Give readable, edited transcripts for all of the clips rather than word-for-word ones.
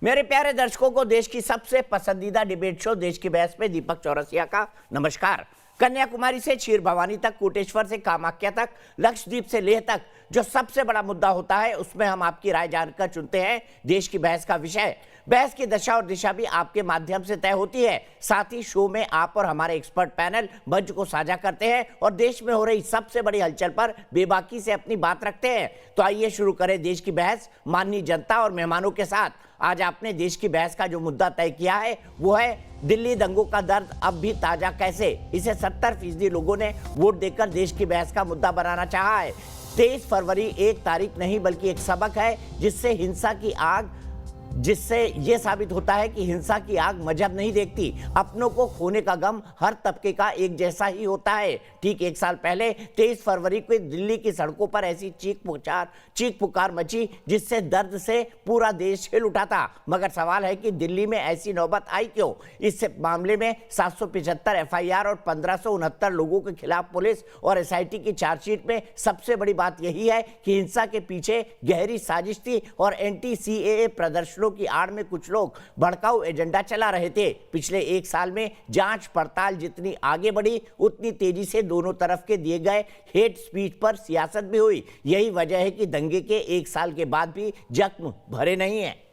मेरे प्यारे दर्शकों को देश की सबसे पसंदीदा डिबेट शो देश की बहस में दीपक चौरसिया का नमस्कार। कन्याकुमारी से क्षीर भवानी तक, कोटेश्वर से कामाख्या तक, लक्षद्वीप से लेह तक जो सबसे बड़ा मुद्दा होता है उसमें हम आपकी राय जानकर चुनते हैं देश की बहस का विषय। बहस की दशा और दिशा भी आपके माध्यम से तय होती है। साथ ही शो में आप और हमारे एक्सपर्ट पैनल मंच को साझा करते हैं और देश में हो रही सबसे बड़ी हलचल पर बेबाकी से अपनी बात रखते हैं। तो आइए शुरू करें देश की बहस माननीय जनता और मेहमानों के साथ। आज आपने देश की बहस का जो मुद्दा तय किया है वो है दिल्ली दंगों का दर्द अब भी ताजा कैसे। इसे 70% लोगों ने वोट देकर देश की बहस का मुद्दा बनाना चाहा है। 23 फरवरी एक तारीख नहीं बल्कि एक सबक है जिससे ये साबित होता है कि हिंसा की आग मजहब नहीं देखती। अपनों को खोने का गम हर तबके का एक जैसा ही होता है। ठीक एक साल पहले 23 फरवरी को दिल्ली की सड़कों पर ऐसी चीख पुकार मची जिससे दर्द से पूरा देश हिल उठा था। मगर सवाल है कि दिल्ली में ऐसी नौबत आई क्यों। इस मामले में 775 एफआईआर और 1569 लोगों के खिलाफ पुलिस और एसआईटी की चार्जशीट में सबसे बड़ी बात यही है कि हिंसा के पीछे गहरी साजिश थी और एंटी सीएए प्रदर्शनों की आड़ में कुछ लोग भड़काऊ एजेंडा चला रहे थे। पिछले एक साल में जांच पड़ताल जितनी आगे बढ़ी उतनी तेजी से दोनों तरफ के दिए गए हेट स्पीच पर सियासत भी हुई। यही वजह है कि दंगे के एक साल के बाद भी जख्म भरे नहीं है।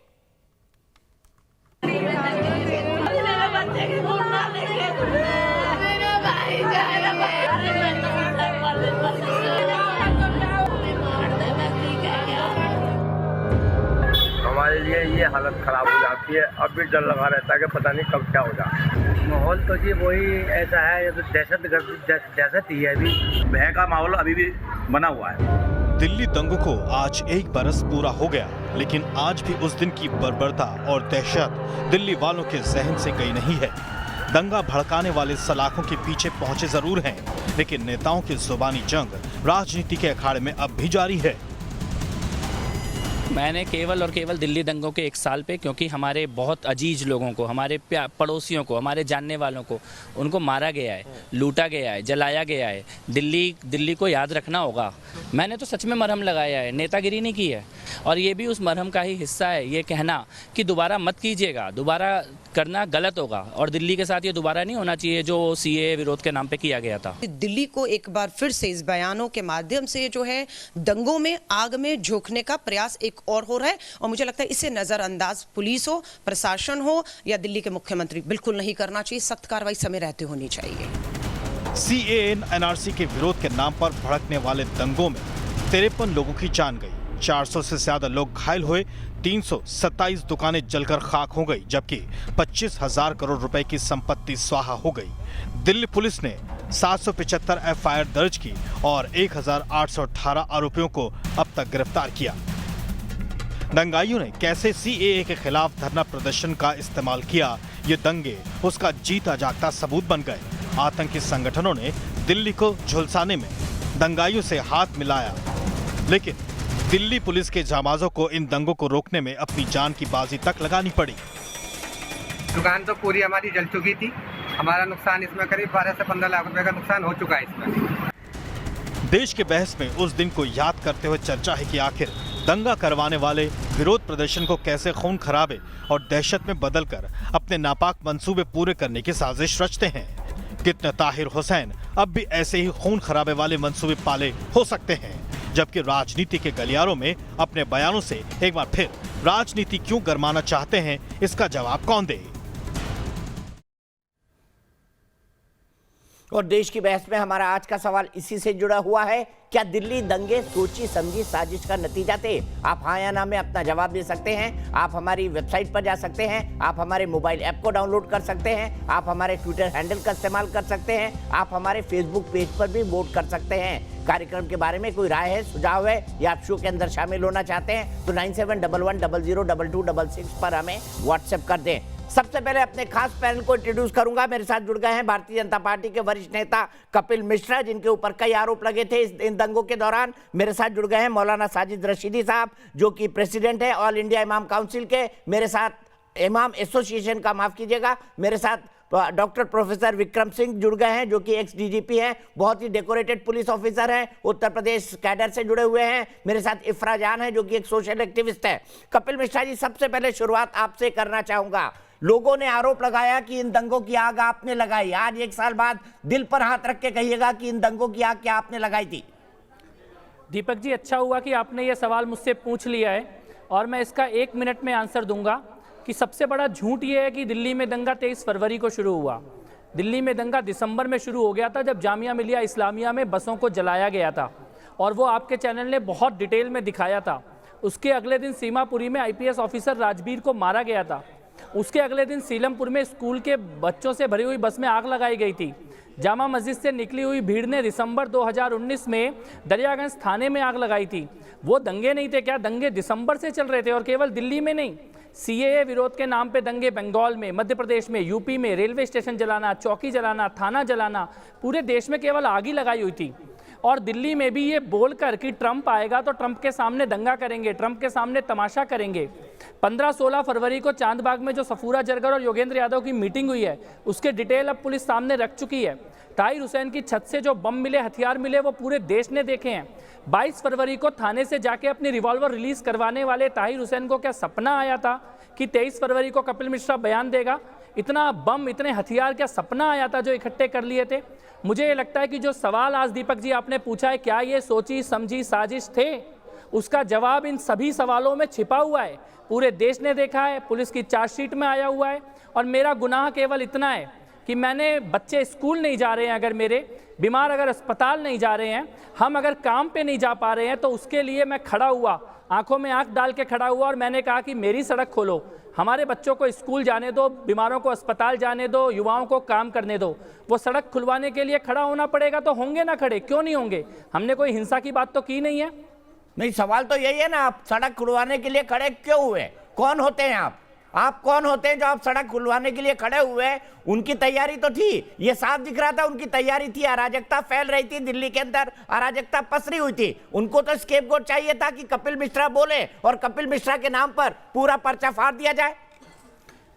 हमारे लिए ये हालत खराब हो जाती है। अब भी डर लगा रहता है कि पता नहीं कब क्या हो जाए। माहौल तो जी वही ऐसा है, ये तो दहशत ही है। अभी भय का माहौल अभी भी बना हुआ है। दिल्ली दंगों को आज एक बरस पूरा हो गया, लेकिन आज भी उस दिन की बर्बरता और दहशत दिल्ली वालों के जहन से गई नहीं है। दंगा भड़काने वाले सलाखों के पीछे पहुंचे जरूर हैं, लेकिन नेताओं की जुबानी जंग राजनीति के अखाड़े में अब भी जारी है। मैंने केवल और केवल दिल्ली दंगों के एक साल पे, क्योंकि हमारे बहुत अजीज लोगों को, हमारे पड़ोसियों को, हमारे जानने वालों को उनको मारा गया है, लूटा गया है, जलाया गया है। दिल्ली को याद रखना होगा। मैंने तो सच में मरहम लगाया है, नेतागिरी नहीं की है। और ये भी उस मरहम का ही हिस्सा है ये कहना कि दोबारा मत कीजिएगा, दोबारा करना गलत होगा। और दिल्ली के साथ ये दोबारा नहीं होना चाहिए जो सीए विरोध के नाम पे किया गया था। दिल्ली को एक बार फिर से इस बयानों के माध्यम से जो है दंगों में आग में झोंकने का प्रयास एक और हो रहा है। और मुझे लगता है इसे नजरअंदाज पुलिस हो, प्रशासन हो या दिल्ली के मुख्यमंत्री बिल्कुल नहीं करना चाहिए। सख्त कार्रवाई समय रहते होनी चाहिए। सीएए एनआरसी के विरोध के नाम पर भड़कने वाले दंगों में 53 लोगों की जान गई, 400 से ज्यादा लोग घायल हुए, 327 दुकानें जलकर खाक हो गई, जबकि 25,000 करोड़ रुपए की संपत्ति स्वाहा हो गई। दिल्ली पुलिस ने 775 एफआईआर दर्ज की और 1,818 आरोपियों को अब तक गिरफ्तार किया। दंगाइयों ने कैसे सीएए के खिलाफ धरना प्रदर्शन का इस्तेमाल किया, ये दंगे उसका जीता जागता सबूत बन गए। आतंकी संगठनों ने दिल्ली को झुलसाने में दंगाइयों से हाथ मिलाया, लेकिन दिल्ली पुलिस के जाबाजों को इन दंगों को रोकने में अपनी जान की बाजी तक लगानी पड़ी। दुकान तो पूरी हमारी जल चुकी थी। हमारा नुकसान इसमें करीब 12 से 15 लाख रुपए का नुकसान हो चुका है इसमें। देश के बहस में उस दिन को याद करते हुए चर्चा है कि आखिर दंगा करवाने वाले विरोध प्रदर्शन को कैसे खून खराबे और दहशत में बदलकर अपने नापाक मंसूबे पूरे करने की साजिश रचते हैं। कितने ताहिर हुसैन अब भी ऐसे ही खून खराबे वाले मंसूबे पाले हो सकते हैं, जबकि राजनीति के गलियारों में अपने बयानों से एक बार फिर राजनीति क्यों गरमाना चाहते हैं, इसका जवाब कौन दे। और देश की बहस में हमारा आज का सवाल इसी से जुड़ा हुआ है। क्या दिल्ली दंगे सोची समझी साजिश का नतीजा थे? आप हाँ या ना में अपना जवाब दे सकते हैं। आप हमारी वेबसाइट पर जा सकते हैं, आप हमारे मोबाइल ऐप को डाउनलोड कर सकते हैं, आप हमारे ट्विटर हैंडल का इस्तेमाल कर सकते हैं, आप हमारे फेसबुक पेज पर भी वोट कर सकते हैं। कार्यक्रम के बारे में कोई राय है, सुझाव है या आप शो के अंदर शामिल होना चाहते हैं तो 9711002266 पर हमें व्हाट्सएप कर दें। सबसे पहले अपने खास पैनल को इंट्रोड्यूस करूंगा। मेरे साथ जुड़ गए हैं भारतीय जनता पार्टी के वरिष्ठ नेता कपिल मिश्रा, जिनके ऊपर कई आरोप लगे थे इन दंगों के दौरान। मेरे साथ जुड़ गए हैं मौलाना साजिद रशीदी साहब, जो कि प्रेसिडेंट है ऑल इंडिया इमाम काउंसिल के। मेरे साथ इमाम एसोसिएशन का, माफ कीजिएगा, मेरे साथ डॉक्टर प्रोफेसर विक्रम सिंह जुड़ गए हैं, जो कि एक्स डीजीपी हैं, बहुत ही डेकोरेटेड पुलिस ऑफिसर हैं, उत्तर प्रदेश कैडर से जुड़े हुए हैं। मेरे साथ इफ्रा जान है, जो कि एक सोशल एक्टिविस्ट है। कपिल मिश्रा जी, सबसे पहले शुरुआत आपसे करना चाहूंगा। लोगों ने आरोप लगाया कि इन दंगों की आग आपने लगाई। आज 1 साल बाद दिल पर हाथ रख के कहिएगा कि इन दंगों की आग क्या आपने लगाई थी? दीपक जी, अच्छा हुआ कि आपने ये सवाल मुझसे पूछ लिया है और मैं इसका 1 मिनट में आंसर दूंगा कि सबसे बड़ा झूठ ये है कि दिल्ली में दंगा 23 फरवरी को शुरू हुआ। दिल्ली में दंगा दिसंबर में शुरू हो गया था, जब जामिया मिलिया इस्लामिया में बसों को जलाया गया था, और वो आपके चैनल ने बहुत डिटेल में दिखाया था। उसके अगले दिन सीमापुरी में IPS ऑफिसर राजबीर को मारा गया था। उसके अगले दिन सीलमपुर में स्कूल के बच्चों से भरी हुई बस में आग लगाई गई थी। जामा मस्जिद से निकली हुई भीड़ ने दिसंबर 2019 में दरियागंज थाने में आग लगाई थी। वो दंगे नहीं थे क्या? दंगे दिसंबर से चल रहे थे, और केवल दिल्ली में नहीं। CAA विरोध के नाम पे दंगे बंगाल में, मध्य प्रदेश में, यूपी में, रेलवे स्टेशन जलाना, चौकी जलाना, थाना जलाना, पूरे देश में केवल आग ही लगाई हुई थी। और दिल्ली में भी ये बोलकर कि ट्रंप आएगा तो ट्रंप के सामने दंगा करेंगे, ट्रंप के सामने तमाशा करेंगे। 15-16 फरवरी को चांदबाग में जो सफूरा जरगर और योगेंद्र यादव की मीटिंग हुई है, उसके डिटेल अब पुलिस सामने रख चुकी है। ताहिर हुसैन की छत से जो बम मिले, हथियार मिले, वो पूरे देश ने देखे हैं। 22 फरवरी को थाने से जाके अपनी रिवॉल्वर रिलीज करवाने वाले ताहिर हुसैन को क्या सपना आया था कि 23 फरवरी को कपिल मिश्रा बयान देगा? इतना बम, इतने हथियार क्या सपना आया था जो इकट्ठे कर लिए थे? मुझे ये लगता है कि जो सवाल आज दीपक जी आपने पूछा है, क्या ये सोची समझी साजिश थे, उसका जवाब इन सभी सवालों में छिपा हुआ है। पूरे देश ने देखा है, पुलिस की चार्जशीट में आया हुआ है। और मेरा गुनाह केवल इतना है कि मैंने, बच्चे स्कूल नहीं जा रहे हैं अगर मेरे, बीमार अगर अस्पताल नहीं जा रहे हैं, हम अगर काम पे नहीं जा पा रहे हैं, तो उसके लिए मैं खड़ा हुआ, आंखों में आंख डाल के खड़ा हुआ, और मैंने कहा कि मेरी सड़क खोलो, हमारे बच्चों को स्कूल जाने दो, बीमारों को अस्पताल जाने दो, युवाओं को काम करने दो। वो सड़क खुलवाने के लिए खड़ा होना पड़ेगा तो होंगे ना खड़े, क्यों नहीं होंगे? हमने कोई हिंसा की बात तो की नहीं है। नहीं, सवाल तो यही है ना, आप सड़क खुलवाने के लिए खड़े क्यों हुए? कौन होते हैं आप कौन होते हैं जो आप सड़क खुलवाने के लिए खड़े हुए? उनकी तैयारी तो थी, ये साफ दिख रहा था उनकी तैयारी थी। अराजकता फैल रही थी दिल्ली के अंदर, अराजकता पसरी हुई थी। उनको तो स्केपगोट चाहिए था कि कपिल मिश्रा बोले और कपिल मिश्रा के नाम पर पूरा पर्चा फाड़ दिया जाए।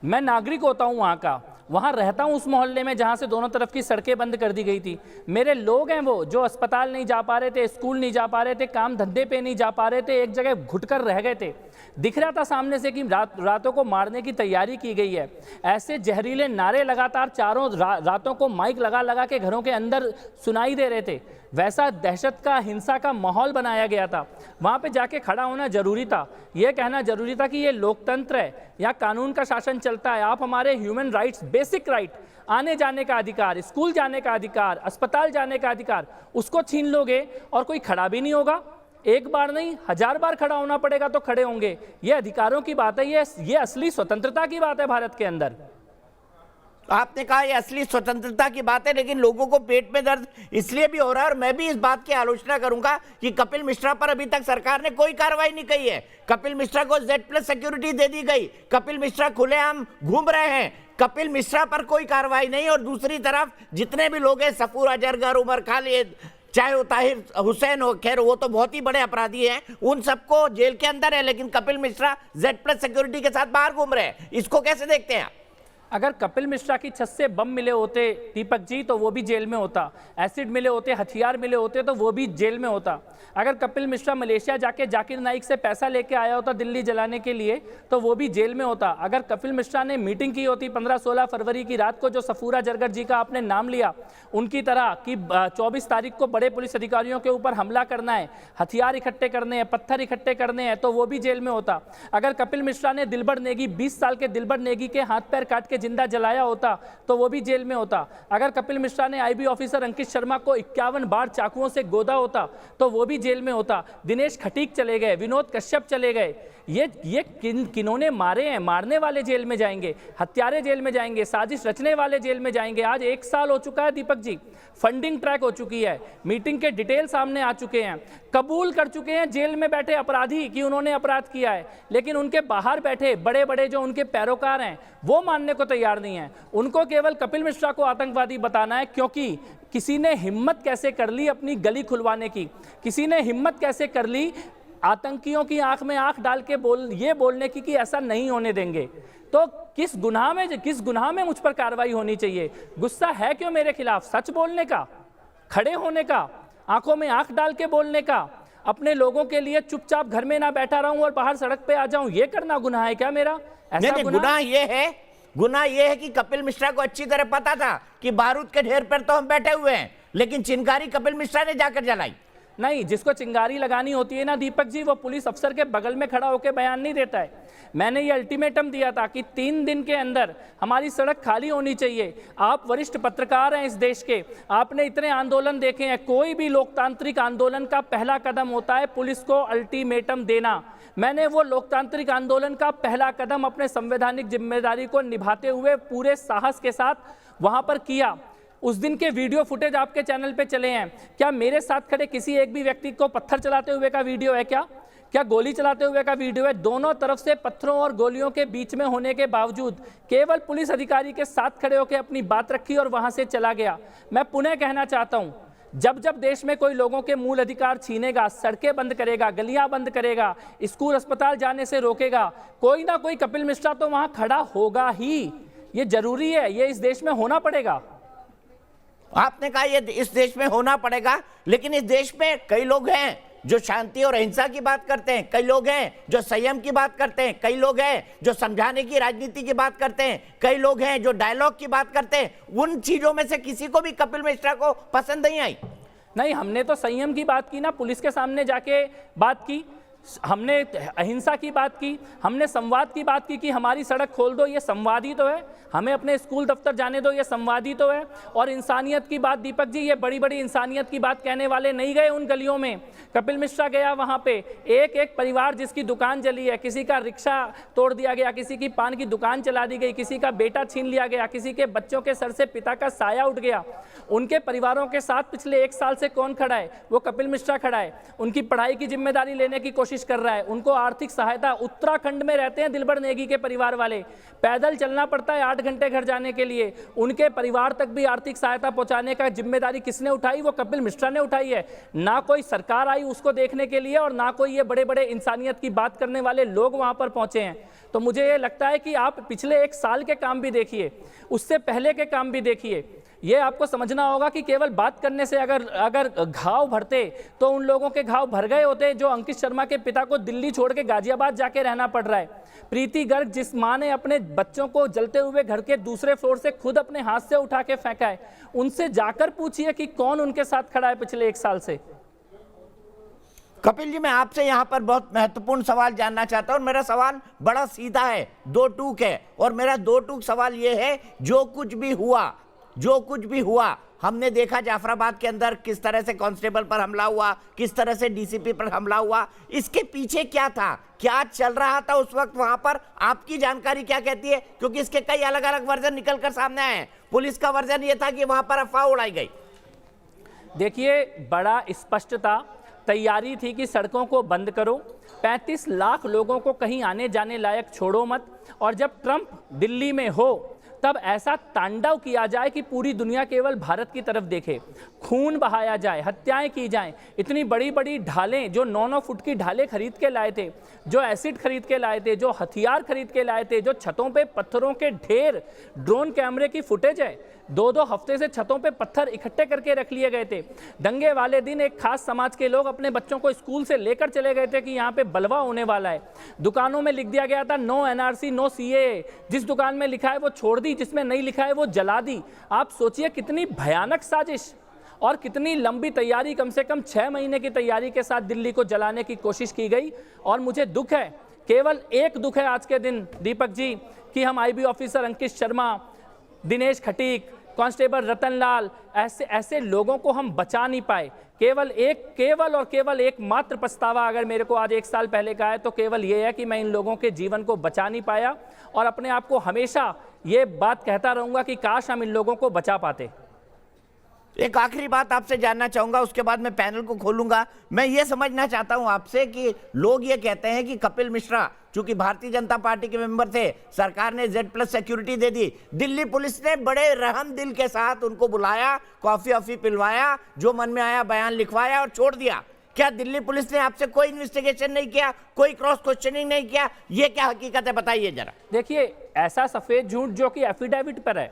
मैं नागरिक होता हूँ वहाँ का, वहाँ रहता हूँ उस मोहल्ले में जहाँ से दोनों तरफ की सड़कें बंद कर दी गई थी। मेरे लोग हैं वो, जो अस्पताल नहीं जा पा रहे थे, स्कूल नहीं जा पा रहे थे, काम धंधे पे नहीं जा पा रहे थे, एक जगह घुटकर रह गए थे। दिख रहा था सामने से कि रातों को मारने की तैयारी की गई है। ऐसे जहरीले नारे लगातार चारों रातों को माइक लगा लगा के घरों के अंदर सुनाई दे रहे थे। वैसा दहशत का, हिंसा का माहौल बनाया गया था। वहाँ पे जाके खड़ा होना जरूरी था, यह कहना जरूरी था कि ये लोकतंत्र है, यहाँ कानून का शासन चलता है। आप हमारे ह्यूमन राइट्स, बेसिक राइट, आने जाने का अधिकार, स्कूल जाने का अधिकार, अस्पताल जाने का अधिकार, उसको छीन लोगे और कोई खड़ा भी नहीं होगा। एक बार नहीं, 1000 बार खड़ा होना पड़ेगा तो खड़े होंगे। ये अधिकारों की बात है, ये असली स्वतंत्रता की बात है भारत के अंदर। आपने कहा ये असली स्वतंत्रता की बात है, लेकिन लोगों को पेट में दर्द इसलिए भी हो रहा है, और मैं भी इस बात की आलोचना करूंगा कि कपिल मिश्रा पर अभी तक सरकार ने कोई कार्रवाई नहीं की है। कपिल मिश्रा को Z+ सिक्योरिटी दे दी गई, कपिल मिश्रा खुलेआम घूम रहे हैं, कपिल मिश्रा पर कोई कार्रवाई नहीं। और दूसरी तरफ जितने भी लोग हैं, सफूरा जरगर, उमर खालिद, चाहे वो ताहिर हुसैन हो, खैर वो तो बहुत ही बड़े अपराधी हैं, उन सबको जेल के अंदर है, लेकिन कपिल मिश्रा Z+ सिक्योरिटी के साथ बाहर घूम रहे हैं। इसको कैसे देखते हैं? अगर कपिल मिश्रा की छत से बम मिले होते दीपक जी, तो वो भी जेल में होता। एसिड मिले होते, हथियार मिले होते, तो वो भी जेल में होता। अगर कपिल मिश्रा मलेशिया जाके जाकिर नाइक से पैसा लेके आया होता दिल्ली जलाने के लिए, तो वो भी जेल में होता। अगर कपिल मिश्रा ने मीटिंग की होती 15-16 फरवरी की रात को, जो सफूरा जरगर जी का आपने नाम लिया, उनकी तरह कि 24 तारीख को बड़े पुलिस अधिकारियों के ऊपर हमला करना है, हथियार इकट्ठे करने हैं, पत्थर इकट्ठे करने हैं, तो वो भी जेल में होता। अगर कपिल मिश्रा ने दिलबर नेगी, 20 साल के दिलबर नेगी के हाथ पैर काट के जिंदा जलाया होता, तो वो भी जेल में होता। अगर कपिल मिश्रा ने IB ऑफिसर अंकित शर्मा को 51 बार चाकुओं से गोदा होता, तो वो भी जेल में होता। दिनेश खटीक चले गए, विनोद कश्यप चले गए। ये किन्होंने मारे हैं? मारने वाले जेल में जाएंगे, हत्यारे जेल में जाएंगे, साजिश रचने वाले जेल में जाएंगे। आज 1 साल हो चुका है दीपक जी, फंडिंग ट्रैक हो चुकी है, मीटिंग के डिटेल सामने आ चुके हैं, कबूल कर चुके हैं जेल में बैठे अपराधी कि उन्होंने अपराध किया है, लेकिन उनके बाहर बैठे बड़े बड़े जो उनके पैरोकार हैं, वो मानने को तैयार नहीं है। उनको केवल कपिल मिश्रा को आतंकवादी बताना है, क्योंकि किसी ने हिम्मत कैसे कर ली अपनी गली खुलवाने की, किसी ने हिम्मत कैसे कर ली आतंकियों की आंख में आंख डाल के ये बोलने की कि ऐसा नहीं होने देंगे, तो किस गुनाह में मुझ पर कार्रवाई होनी चाहिए? गुस्सा है क्यों मेरे खिलाफ? सच बोलने का, खड़े होने का, आंखों में आंख डाल के बोलने का, अपने लोगों के लिए चुपचाप घर में ना बैठा रहूं और बाहर सड़क पे आ जाऊं, ये करना गुनाह है क्या मेरा? ऐसा नहीं, गुनाह ये है कि कपिल मिश्रा को अच्छी तरह पता था कि बारूद के ढेर पर तो हम बैठे हुए हैं, लेकिन चिंगारी कपिल मिश्रा ने जाकर जलाई। नहीं, जिसको चिंगारी लगानी होती है ना दीपक जी, वो पुलिस अफसर के बगल में खड़ा होकर बयान नहीं देता है। मैंने ये अल्टीमेटम दिया था कि 3 दिन के अंदर हमारी सड़क खाली होनी चाहिए। आप वरिष्ठ पत्रकार हैं इस देश के, आपने इतने आंदोलन देखे हैं, कोई भी लोकतांत्रिक आंदोलन का पहला कदम होता है पुलिस को अल्टीमेटम देना। मैंने वो लोकतांत्रिक आंदोलन का पहला कदम अपने संवैधानिक जिम्मेदारी को निभाते हुए पूरे साहस के साथ वहां पर किया। उस दिन के वीडियो फुटेज आपके चैनल पे चले हैं। क्या मेरे साथ खड़े किसी एक भी व्यक्ति को पत्थर चलाते हुए का वीडियो है? क्या गोली चलाते हुए का वीडियो है? दोनों तरफ से पत्थरों और गोलियों के बीच में होने के बावजूद केवल पुलिस अधिकारी के साथ खड़े होकर अपनी बात रखी और वहां से चला गया। मैं पुनः कहना चाहता हूं, जब देश में कोई लोगों के मूल अधिकार छीनेगा, सड़कें बंद करेगा, गलियां बंद करेगा, स्कूल अस्पताल जाने से रोकेगा, कोई ना कोई कपिल मिश्रा तो वहां खड़ा होगा ही। ये जरूरी है, ये इस देश में होना पड़ेगा। आपने कहा ये इस देश में होना पड़ेगा, लेकिन इस देश में कई लोग हैं जो शांति और अहिंसा की बात करते हैं, कई लोग हैं जो संयम की बात करते हैं, कई लोग हैं जो समझाने की राजनीति की बात करते हैं, कई लोग हैं जो डायलॉग की बात करते हैं। उन चीजों में से किसी को भी कपिल मिश्रा को पसंद नहीं आई। नहीं, हमने तो संयम की बात की ना, पुलिस के सामने जाके बात की, हमने अहिंसा की बात की, हमने संवाद की बात की कि हमारी सड़क खोल दो, ये संवाद ही तो है। हमें अपने स्कूल दफ्तर जाने दो, ये संवाद ही तो है। और इंसानियत की बात दीपक जी, ये बड़ी बड़ी इंसानियत की बात कहने वाले नहीं गए उन गलियों में। कपिल मिश्रा गया वहां पे, एक एक परिवार जिसकी दुकान जली है, किसी का रिक्शा तोड़ दिया गया, किसी की पान की दुकान चला दी गई, किसी का बेटा छीन लिया गया, किसी के बच्चों के सर से पिता का साया उठ गया। उनके परिवारों के साथ पिछले 1 साल से कौन खड़ा है? वो कपिल मिश्रा खड़ा है। उनकी पढ़ाई की जिम्मेदारी लेने की कोशिश कर रहा है, उनको आर्थिक सहायता, उत्तराखंड में रहते हैं दिलबर नेगी के परिवार वाले, पैदल चलना पड़ता है 8 घंटे घर जाने के लिए, उनके परिवार तक भी आर्थिक सहायता पहुंचाने का जिम्मेदारी किसने उठाई? वो कपिल मिश्रा ने उठाई है। ना कोई सरकार आई उसको देखने के लिए और ना कोई ये बड़े बड़े इंसानियत की बात करने वाले लोग वहां पर पहुंचे हैं। तो मुझे ये लगता है कि आप पिछले 1 साल के काम भी देखिए, उससे पहले के काम भी देखिए। ये आपको समझना होगा कि केवल बात करने से अगर घाव भरते तो उन लोगों के घाव भर गए होते जो अंकित शर्मा के पिता को दिल्ली छोड़ के गाजियाबाद जाके रहना पड़ रहा है। प्रीति गर्ग, जिस मां ने अपने बच्चों को जलते हुए घर के दूसरे फ्लोर से खुद अपने हाथ से उठा के फेंका है, उनसे जाकर पूछिए कि कौन उनके साथ खड़ा है पिछले 1 साल से। कपिल जी, मैं आपसे यहाँ पर बहुत महत्वपूर्ण सवाल जानना चाहता हूँ और मेरा सवाल बड़ा सीधा है, 2 टूक है। और मेरा 2 टूक सवाल ये है, जो कुछ भी हुआ हमने देखा जाफराबाद के अंदर किस तरह से कांस्टेबल पर हमला हुआ, किस तरह से डीसीपी पर हमला हुआ, इसके पीछे क्या था, क्या चल रहा था उस वक्त वहां पर? आपकी जानकारी क्या कहती है? क्योंकि इसके कई अलग अलग वर्जन निकल कर सामने आए हैं। पुलिस का वर्जन ये था कि वहां पर अफवाह उड़ाई गई। देखिए, बड़ा स्पष्टता तैयारी थी कि सड़कों को बंद करो, 35 लाख लोगों को कहीं आने जाने लायक छोड़ो मत, और जब ट्रंप दिल्ली में हो तब ऐसा तांडव किया जाए कि पूरी दुनिया केवल भारत की तरफ देखे, खून बहाया जाए, हत्याएं की जाएं। इतनी बड़ी बड़ी ढालें, जो 9-9 फुट की ढालें खरीद के लाए थे, जो एसिड खरीद के लाए थे, जो हथियार खरीद के लाए थे, जो छतों पे पत्थरों के ढेर, ड्रोन कैमरे की फुटेज है, 2-2 हफ्ते से छतों पे पत्थर इकट्ठे करके रख लिए गए थे। दंगे वाले दिन एक खास समाज के लोग अपने बच्चों को स्कूल से लेकर चले गए थे कि यहाँ पे बलवा होने वाला है। दुकानों में लिख दिया गया था नो एनआरसी नो सीएए, जिस दुकान में लिखा है वो छोड़ दी, जिसमें नहीं लिखा है वो जला दी। आप सोचिए कितनी भयानक साजिश और कितनी लंबी तैयारी, कम से कम 6 महीने की तैयारी के साथ दिल्ली को जलाने की कोशिश की गई। और मुझे दुख है, केवल एक दुख है आज के दिन दीपक जी, कि हम IB officer Ankit Sharma, Dinesh Khatik, constable Ratanlal, ऐसे लोगों को हम बचा नहीं पाए। केवल एक मात्र पछतावा अगर मेरे को आज 1 साल पहले का है तो केवल ये है कि मैं इन लोगों के जीवन को बचा नहीं पाया, और अपने आप को हमेशा ये बात कहता रहूंगा कि काश हम इन लोगों को बचा पाते। एक आखिरी बात आपसे जानना चाहूंगा, उसके बाद मैं पैनल को खोलूंगा। मैं ये समझना चाहता हूं आपसे कि लोग ये कहते हैं कि कपिल मिश्रा चूंकि भारतीय जनता पार्टी के मेंबर थे, सरकार ने Z+ सिक्योरिटी दे दी, दिल्ली पुलिस ने बड़े रहम दिल के साथ उनको बुलाया, कॉफी ऑफी पिलवाया, जो मन में आया बयान लिखवाया और छोड़ दिया। क्या दिल्ली पुलिस ने आपसे कोई इन्वेस्टिगेशन नहीं किया, कोई क्रॉस क्वेश्चनिंग नहीं किया? ये क्या हकीकत है, बताइए जरा। देखिए, ऐसा सफेद झूठ जो कि एफिडेविट पर है,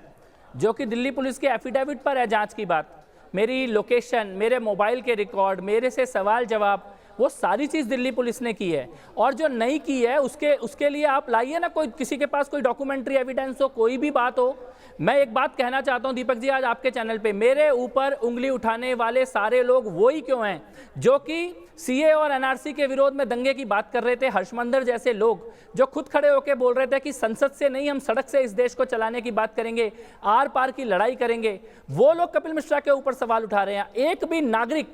जो कि दिल्ली पुलिस के एफिडेविट पर है, जांच की बात, मेरी लोकेशन, मेरे मोबाइल के रिकॉर्ड, मेरे से सवाल जवाब, वो सारी चीज़ दिल्ली पुलिस ने की है। और जो नहीं की है उसके लिए आप लाइए ना, कोई किसी के पास कोई डॉक्यूमेंट्री एविडेंस हो, कोई भी बात हो। मैं एक बात कहना चाहता हूं दीपक जी, आज आपके चैनल पे मेरे ऊपर उंगली उठाने वाले सारे लोग वही क्यों हैं जो कि सीए और एनआरसी के विरोध में दंगे की बात कर रहे थे। हर्षमंदर जैसे लोग जो खुद खड़े होकर बोल रहे थे कि संसद से नहीं, हम सड़क से इस देश को चलाने की बात करेंगे, आर पार की लड़ाई करेंगे, वो लोग कपिल मिश्रा के ऊपर सवाल उठा रहे हैं। एक भी नागरिक,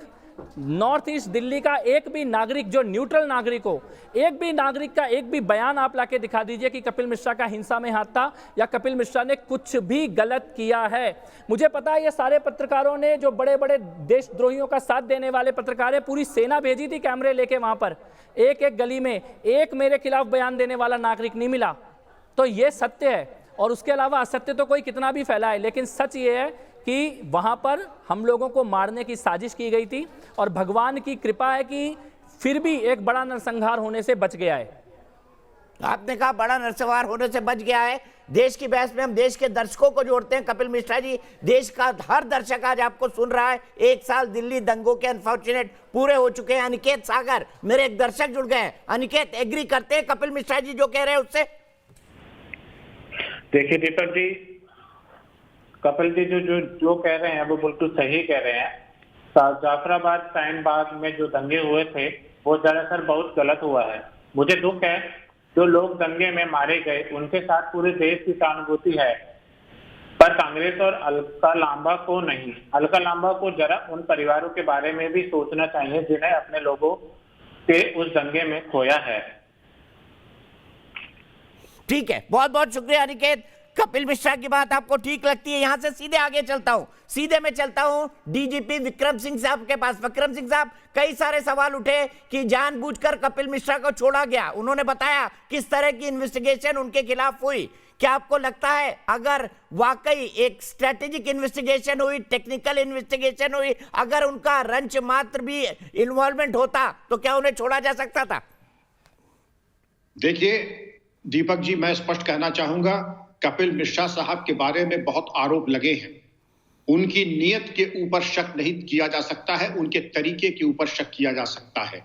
नॉर्थ ईस्ट दिल्ली का एक भी नागरिक जो न्यूट्रल नागरिक हो, एक भी नागरिक का एक भी बयान आप लाके दिखा दीजिए कि कपिल मिश्रा का हिंसा में हाथ था या कपिल मिश्रा ने कुछ भी गलत किया है। मुझे पता है ये सारे पत्रकारों ने, जो बड़े बड़े देशद्रोहियों का साथ देने वाले पत्रकार है, पूरी सेना भेजी थी कैमरे लेके वहां पर, एक एक गली में एक मेरे खिलाफ बयान देने वाला नागरिक नहीं मिला। तो ये सत्य है, और उसके अलावा असत्य तो कोई कितना भी फैलाए, लेकिन सच ये है कि वहां पर हम लोगों को मारने की साजिश की गई थी, और भगवान की कृपा है कि फिर भी एक बड़ा नरसंहार होने से बच गया है। आपने कहा बड़ा नरसंहार होने से बच गया है। देश की बहस में हम देश के दर्शकों को जोड़ते हैं। कपिल मिश्रा जी, देश का हर दर्शक आज आपको सुन रहा है। 1 साल दिल्ली दंगों के अनफॉर्चुनेट पूरे हो चुके हैं। अनिकेत सागर, मेरे एक दर्शक जुड़ गए हैं। अनिकेत, एग्री करते हैं कपिल मिश्रा जी जो कह रहे हैं उससे? देखिए दीपक जी, कपिल जी जो कह रहे हैं वो बिल्कुल सही कह रहे हैं। जाफराबाद शाहीन बाग में जो दंगे हुए थे वो दरअसल बहुत गलत हुआ है। मुझे दुख है जो लोग दंगे में मारे गए, उनके साथ पूरे देश की सहानुभूति है, पर कांग्रेस और अलका लांबा को नहीं। अलका लांबा को जरा उन परिवारों के बारे में भी सोचना चाहिए जिन्हें अपने लोगों के उस दंगे में खोया है। ठीक है, बहुत बहुत शुक्रिया अनिकेत। कपिल मिश्रा की बात आपको ठीक लगती है। यहां से सीधे आगे चलता हूं, सीधे मैं चलता हूं डीजीपी विक्रम सिंह साहब के पास। विक्रम सिंह साहब, कई सारे सवाल उठे कि जानबूझकर कपिल मिश्रा को छोड़ा गया। उन्होंने बताया किस तरह की इन्वेस्टिगेशन उनके खिलाफ हुई। क्या आपको लगता है अगर वाकई एक स्ट्रेटेजिक इन्वेस्टिगेशन हुई, टेक्निकल इन्वेस्टिगेशन हुई, अगर उनका रंच मात्र भी इन्वॉल्वमेंट होता तो क्या उन्हें छोड़ा जा सकता था? देखिए दीपक जी, मैं स्पष्ट कहना चाहूंगा, कपिल मिश्रा साहब के बारे में बहुत आरोप लगे हैं। उनकी नीयत के ऊपर शक नहीं किया जा सकता है, उनके तरीके के ऊपर शक किया जा सकता है।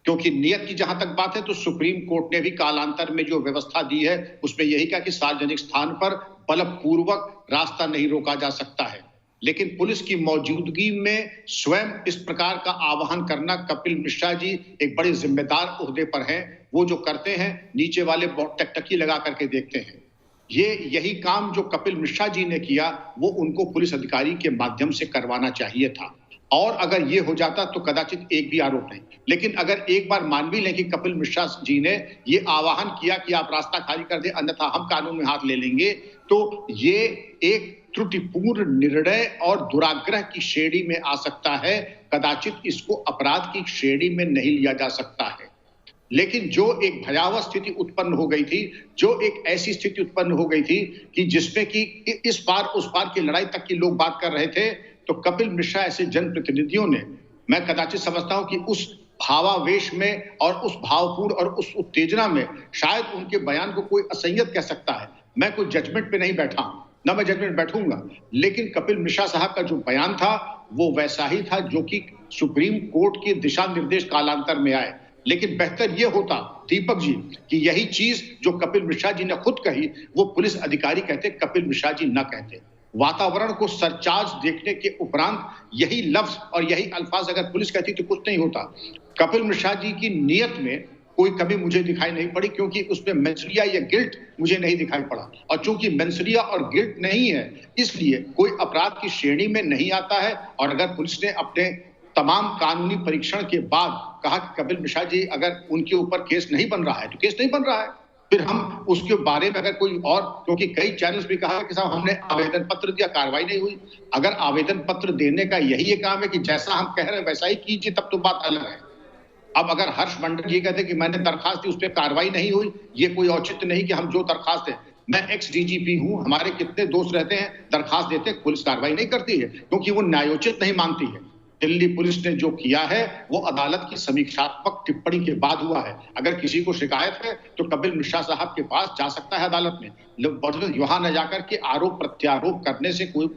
क्योंकि नीयत की जहां तक बात है तो सुप्रीम कोर्ट ने भी कालांतर में जो व्यवस्था दी है उसमें यही कहा कि सार्वजनिक स्थान पर बलपूर्वक रास्ता नहीं रोका जा सकता है। लेकिन पुलिस की मौजूदगी में स्वयं इस प्रकार का आह्वान करना, कपिल मिश्रा जी एक बड़े जिम्मेदार ओहदे पर हैं। वो जो करते हैं नीचे वाले बहुत टकटकी लगा करके देखते हैं। यही काम जो कपिल मिश्रा जी ने किया वो उनको पुलिस अधिकारी के माध्यम से करवाना चाहिए था, और अगर ये हो जाता तो कदाचित एक भी आरोप नहीं। लेकिन अगर एक बार मान भी लें कि कपिल मिश्रा जी ने ये आह्वान किया कि आप रास्ता खाली कर दें अन्यथा हम कानून में हाथ ले लेंगे, तो ये एक त्रुटिपूर्ण निर्णय और दुराग्रह की श्रेणी में आ सकता है। कदाचित इसको अपराध की श्रेणी में नहीं लिया जा सकता है। लेकिन जो एक भयावह स्थिति उत्पन्न हो गई थी, जो एक ऐसी स्थिति उत्पन्न हो गई थी कि जिसमें कि इस पार उस पार की लड़ाई तक की लोग बात कर रहे थे, तो कपिल मिश्रा ऐसे जनप्रतिनिधियों ने, मैं कदाचित समझता हूं कि उस भावावेश में और उस भावपूर्ण और उस उत्तेजना में शायद उनके बयान को कोई असंयत कह सकता है। मैं कोई जजमेंट पे नहीं बैठा, ना मैं जजमेंट बैठूंगा, लेकिन कपिल मिश्रा साहब का जो बयान था वो वैसा ही था जो कि सुप्रीम कोर्ट के दिशा निर्देश कालांतर में आए। लेकिन बेहतर यह होता दीपक जी कि यही चीज जो कपिल मिश्रा जी ने खुद कही वो पुलिस अधिकारी कहते, कपिल मिश्रा जी न कहते। वातावरण को सरचार्ज देखने के उपरांत यही लफ्ज और यही अल्फाज अगर पुलिस कहती तो कुछ नहीं होता। कपिल मिश्रा जी की नीयत में कोई कमी मुझे दिखाई नहीं पड़ी, क्योंकि उसमें मेंसरिया या गिल्ट मुझे नहीं दिखाई पड़ा। और चूंकि मेंसरिया और गिल्ट नहीं है, इसलिए कोई अपराध की श्रेणी में नहीं आता है। और अगर पुलिस ने अपने तमाम कानूनी परीक्षण के बाद कहा कि कपिल मिश्रा जी अगर उनके ऊपर केस नहीं बन रहा है तो केस नहीं बन रहा है, फिर हम उसके बारे में अगर कोई और, क्योंकि कई चैनल्स भी कहा कि साहब हमने आवेदन पत्र दिया, कार्रवाई नहीं हुई। अगर आवेदन पत्र देने का यही काम है कि जैसा हम कह रहे हैं वैसा ही कीजिए, तब तो बात अलग है। अब अगर हर्ष मंडल जी कहते कि मैंने दरखास्त दी, उस पर कार्रवाई नहीं हुई, ये कोई औचित्य नहीं कि हम जो दरखास्त है, मैं एक्स डीजीपी हूं, हमारे कितने दोस्त रहते हैं दरखास्त देते हैं, पुलिस कार्रवाई नहीं करती है क्योंकि वो न्यायोचित नहीं मानती है। दिल्ली पुलिस ने जो किया है वो अदालत की समीक्षात्मक टिप्पणी के बाद हुआ है। अगर किसी को शिकायत है तो कपिल मिश्रा साहब के पास जा सकता है अदालत में, वहां न जाकर के आरोप प्रत्यारोप करने से कोई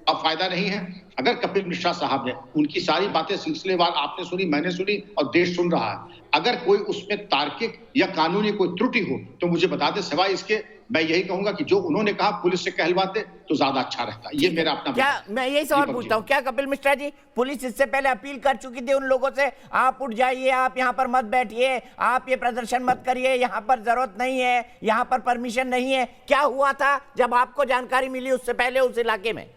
फायदा नहीं है। अगर कपिल मिश्रा साहब ने उनकी सारी बातें सिलसिलेवार आपने सुनी, मैंने सुनी और देश सुन रहा है, अगर कोई उसमें तार्किक या कानूनी कोई त्रुटि हो तो मुझे बता दे। सिवाय इसके मैं यही कहूंगा कि जो उन्होंने कहा पुलिस से कहलवाते तो ज्यादा अच्छा रहता। ये मेरा अपना क्या मैं यही सवाल पूछता हूँ, क्या कपिल मिश्रा जी पुलिस इससे पहले अपील कर चुकी थी उन लोगों से, आप उठ जाइए, आप यहाँ पर मत बैठिए, आप ये प्रदर्शन मत करिए, यहाँ पर जरूरत नहीं है, यहाँ पर परमिशन नहीं है? क्या हुआ था जब आपको जानकारी मिली उससे पहले उस इलाके में?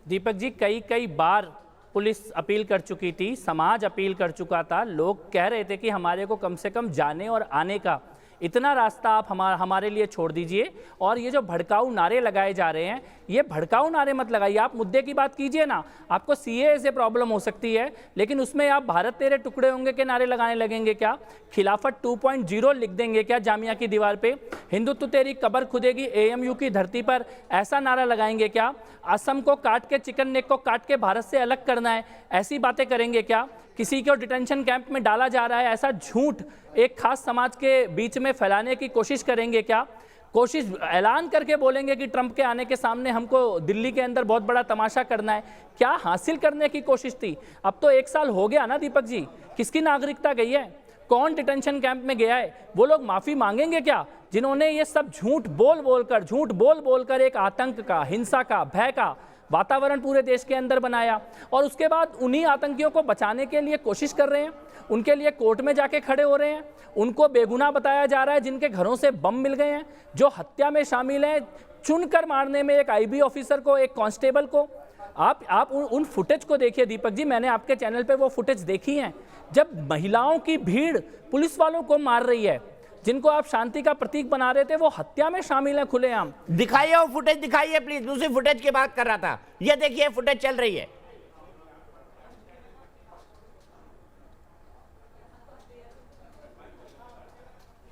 दीपक जी, कई बार पुलिस अपील कर चुकी थी, समाज अपील कर चुका था, लोग कह रहे थे कि हमारे को कम से कम जाने और आने का इतना रास्ता आप हमारे लिए छोड़ दीजिए। और ये जो भड़काऊ नारे लगाए जा रहे हैं, ये भड़काऊ नारे मत लगाइए, आप मुद्दे की बात कीजिए ना। आपको सीए से प्रॉब्लम हो सकती है, लेकिन उसमें आप भारत तेरे टुकड़े होंगे के नारे लगाने लगेंगे क्या? खिलाफत 2.0 लिख देंगे क्या जामिया की दीवार पे? हिंदुत्व तेरी कब्र खुदेगी एएमयू की धरती पर, ऐसा नारा लगाएंगे क्या? असम को काट के, चिकन नेक को काट के भारत से अलग करना है, ऐसी बातें करेंगे क्या? किसी को डिटेंशन कैंप में डाला जा रहा है, ऐसा झूठ एक खास समाज के बीच में फैलाने की कोशिश करेंगे क्या? कोशिश ऐलान करके बोलेंगे कि ट्रंप के आने के सामने हमको दिल्ली के अंदर बहुत बड़ा तमाशा करना है। क्या हासिल करने की कोशिश थी? अब तो 1 साल हो गया ना दीपक जी, किसकी नागरिकता गई है? कौन डिटेंशन कैंप में गया है? वो लोग माफी मांगेंगे क्या जिन्होंने ये सब झूठ बोल कर एक आतंक का, हिंसा का, भय का वातावरण पूरे देश के अंदर बनाया, और उसके बाद उन्हीं आतंकियों को बचाने के लिए कोशिश कर रहे हैं, उनके लिए कोर्ट में जाके खड़े हो रहे हैं, उनको बेगुनाह बताया जा रहा है, जिनके घरों से बम मिल गए हैं, जो हत्या में शामिल हैं, चुनकर मारने में एक आईबी ऑफिसर को, एक कांस्टेबल को। आप उन फुटेज को देखिए दीपक जी, मैंने आपके चैनल पे वो फुटेज देखी हैं, जब महिलाओं की भीड़ पुलिस वालों को मार रही है, जिनको आप शांति का प्रतीक बना रहे थे, वो हत्या में शामिल है खुलेआम। दिखाइए वो फुटेज, दिखाइए प्लीज। दूसरी फुटेज की बात कर रहा था, ये देखिए फुटेज चल रही है।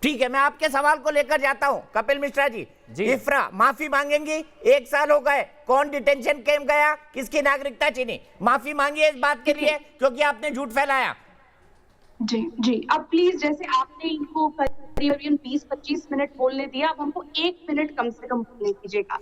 ठीक है, मैं आपके सवाल को लेकर जाता हूं कपिल मिश्रा जी। इफ्रा माफी मांगेंगी, 1 साल हो गए, कौन डिटेंशन कैंप गया, किसकी नागरिकता छीनी? माफी मांगिए इस बात के लिए क्योंकि आपने झूठ फैलाया। जी अब प्लीज, जैसे आपने इनको करीबन 20-25 मिनट बोलने दिया, अब हमको 1 मिनट कम से कम बोलने दीजिएगा।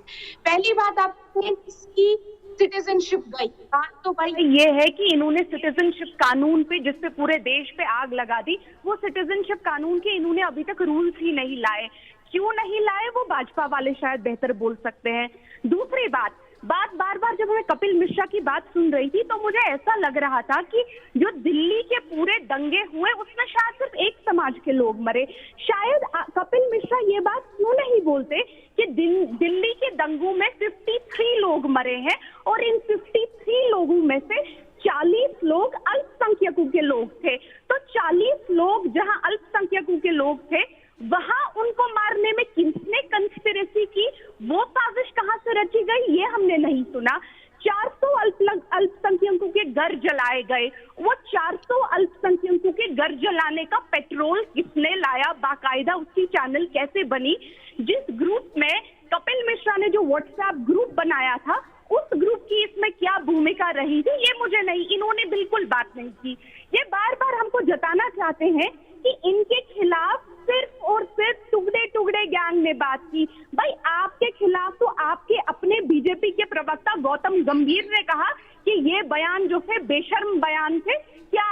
पहली बात, आपने इसकी सिटीजनशिप गई, बात तो भाई ये है कि इन्होंने सिटीजनशिप कानून पे, जिसपे पूरे देश पे आग लगा दी, वो सिटीजनशिप कानून के इन्होंने अभी तक रूल्स ही नहीं लाए। क्यों नहीं लाए वो भाजपा वाले शायद बेहतर बोल सकते हैं। दूसरी बात बार बार जब मैं कपिल मिश्रा की बात सुन रही थी तो मुझे ऐसा लग रहा था कि जो दिल्ली के पूरे दंगे हुए उसमें शायद सिर्फ एक समाज के लोग मरे। शायद कपिल मिश्रा ये बात क्यों नहीं बोलते कि दिल्ली के दंगों में 53 लोग मरे हैं और इन 53 लोगों में से 40 लोग अल्पसंख्यकों के लोग थे। तो 40 लोग जहां अल्पसंख्यकों के लोग थे, वहां उनको मारने में किसने कंस्पिरेसी की, वो साजिश कहां से रची गई, ये हमने नहीं सुना। 400 अल्पसंख्यकों के घर जलाए गए, वो 400 अल्पसंख्यकों के घर जलाने का पेट्रोल किसने लाया, बाकायदा उसकी चैनल कैसे बनी? जिस ग्रुप में कपिल मिश्रा ने जो व्हाट्सएप ग्रुप बनाया था, उस ग्रुप की इसमें क्या भूमिका रही थी, ये मुझे नहीं, इन्होंने बिल्कुल बात नहीं की। ये बार बार हमको जताना चाहते हैं कि इनके खिलाफ सिर्फ और सिर्फ टुकड़े गैंग ने बात की। भाई आपके खिलाफ तो आपके अपने बीजेपी के प्रवक्ता गौतम गंभीर ने कहा कि ये बयान जो थे बेशर्म बयान थे। क्या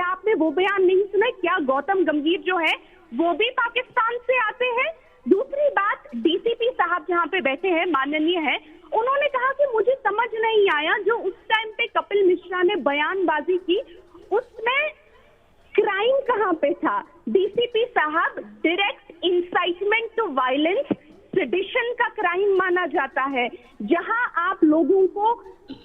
आपने वो बयान नहीं सुना? क्या गौतम गंभीर जो है वो भी पाकिस्तान से आते हैं? दूसरी बात, डीसीपी साहब जहाँ पे बैठे हैं, माननीय है, उन्होंने कहा कि मुझे समझ नहीं आया जो उस टाइम पे कपिल मिश्रा ने बयानबाजी की, उसमें क्राइम कहां पे था? डीसीपी साहब, direct incitement to violence sedition का क्राइम माना जाता है। जहां आप लोगों को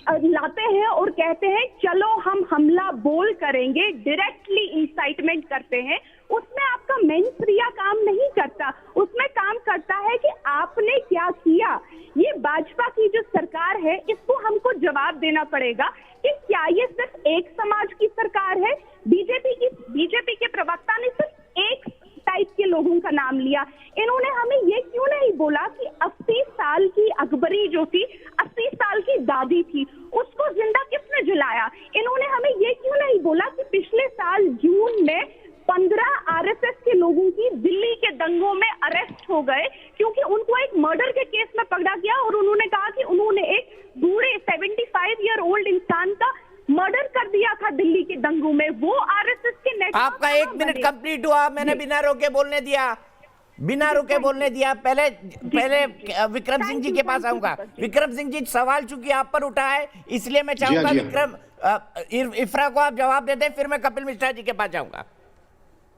लाते हैं और कहते हैं चलो हम हमला बोल करेंगे, डायरेक्टली इंसाइटमेंट करते हैं, उसमें आपका मेंसरिया काम नहीं करता, उसमें काम करता है कि आपने क्या किया। ये भाजपा की जो सरकार है, इसको हमको जवाब देना पड़ेगा कि क्या ये सिर्फ एक समाज की सरकार है? बीजेपी के प्रवक्ता ने सिर्फ एक टाइप के लोगों का नाम लिया। इन्होंने हमें ये क्यों नहीं बोला कि 80 साल की अकबरी जो थी, 80 साल की दादी थी, उसको जिंदा किसने जलाया? इन्होंने हमें दिल्ली के दंगों में, वो आरएसएस के नेटवर्क। आपका 1 मिनट कंप्लीट हुआ, मैंने बिना रोके बोलने दिया, बिना रुके बोलने दिया। पहले विक्रम सिंह जी के पास आऊंगा। विक्रम सिंह जी, सवाल चूंकि आप पर उठा है इसलिए मैं चाहूंगा विक्रम इफ्रा को आप जवाब दे दें, फिर मैं कपिल मिश्रा जी के पास जाऊंगा।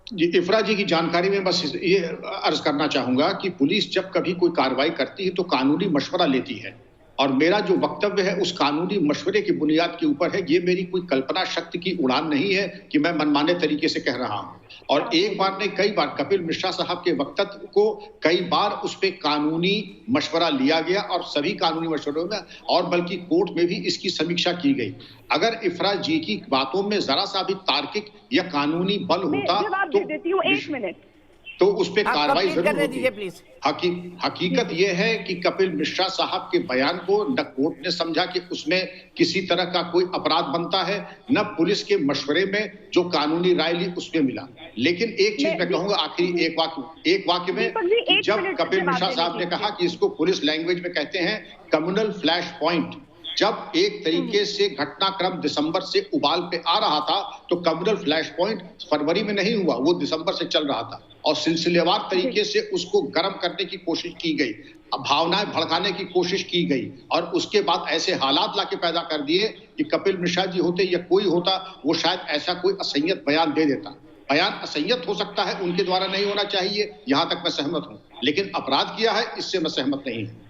जी, इफ्रा जी की जानकारी में बस ये अर्ज करना चाहूंगा कि पुलिस जब कभी कोई कार्रवाई करती है तो कानूनी मशवरा लेती है, और मेरा जो वक्तव्य है उस कानूनी मशवरे की बुनियाद के ऊपर है। ये मेरी कोई कल्पना शक्ति की उड़ान नहीं है कि मैं मनमाने तरीके से कह रहा हूं। और एक बार नहीं, कई बार कपिल मिश्रा साहब के वक्तव्य को कई बार उस पर कानूनी मशवरा लिया गया, और सभी कानूनी मशवरों में और बल्कि कोर्ट में भी इसकी समीक्षा की गई। अगर इफ्रा जी की बातों में जरा सा भी तार्किक या कानूनी बल होता तो उस पर कार्रवाई जरूर होती। हकीकत यह है कि कपिल मिश्रा साहब के बयान को न कोर्ट ने समझा कि उसमें किसी तरह का कोई अपराध बनता है, न पुलिस के मशवरे में जो कानूनी राय ली उसमें मिला। लेकिन एक चीज मैं कहूंगा, आखिरी एक वाक्य में, कि जब कपिल मिश्रा साहब ने कहा कि इसको पुलिस लैंग्वेज में कहते हैं कम्युनल फ्लैश पॉइंट, जब एक तरीके से घटनाक्रम दिसंबर से उबाल पे आ रहा था तो कम्युनल फ्लैश पॉइंट फरवरी में नहीं हुआ, वो दिसंबर से चल रहा था, और सिलसिलेवार तरीके से उसको गर्म करने की कोशिश की गई, भावनाएं भड़काने की कोशिश की गई, और उसके बाद ऐसे हालात लाके पैदा कर दिए कि कपिल मिश्रा जी होते या कोई होता, वो शायद ऐसा कोई असंयत बयान दे देता। बयान असंयत हो सकता है, उनके द्वारा नहीं होना चाहिए, यहां तक मैं सहमत हूं, लेकिन अपराध किया है इससे मैं सहमत नहीं हूं।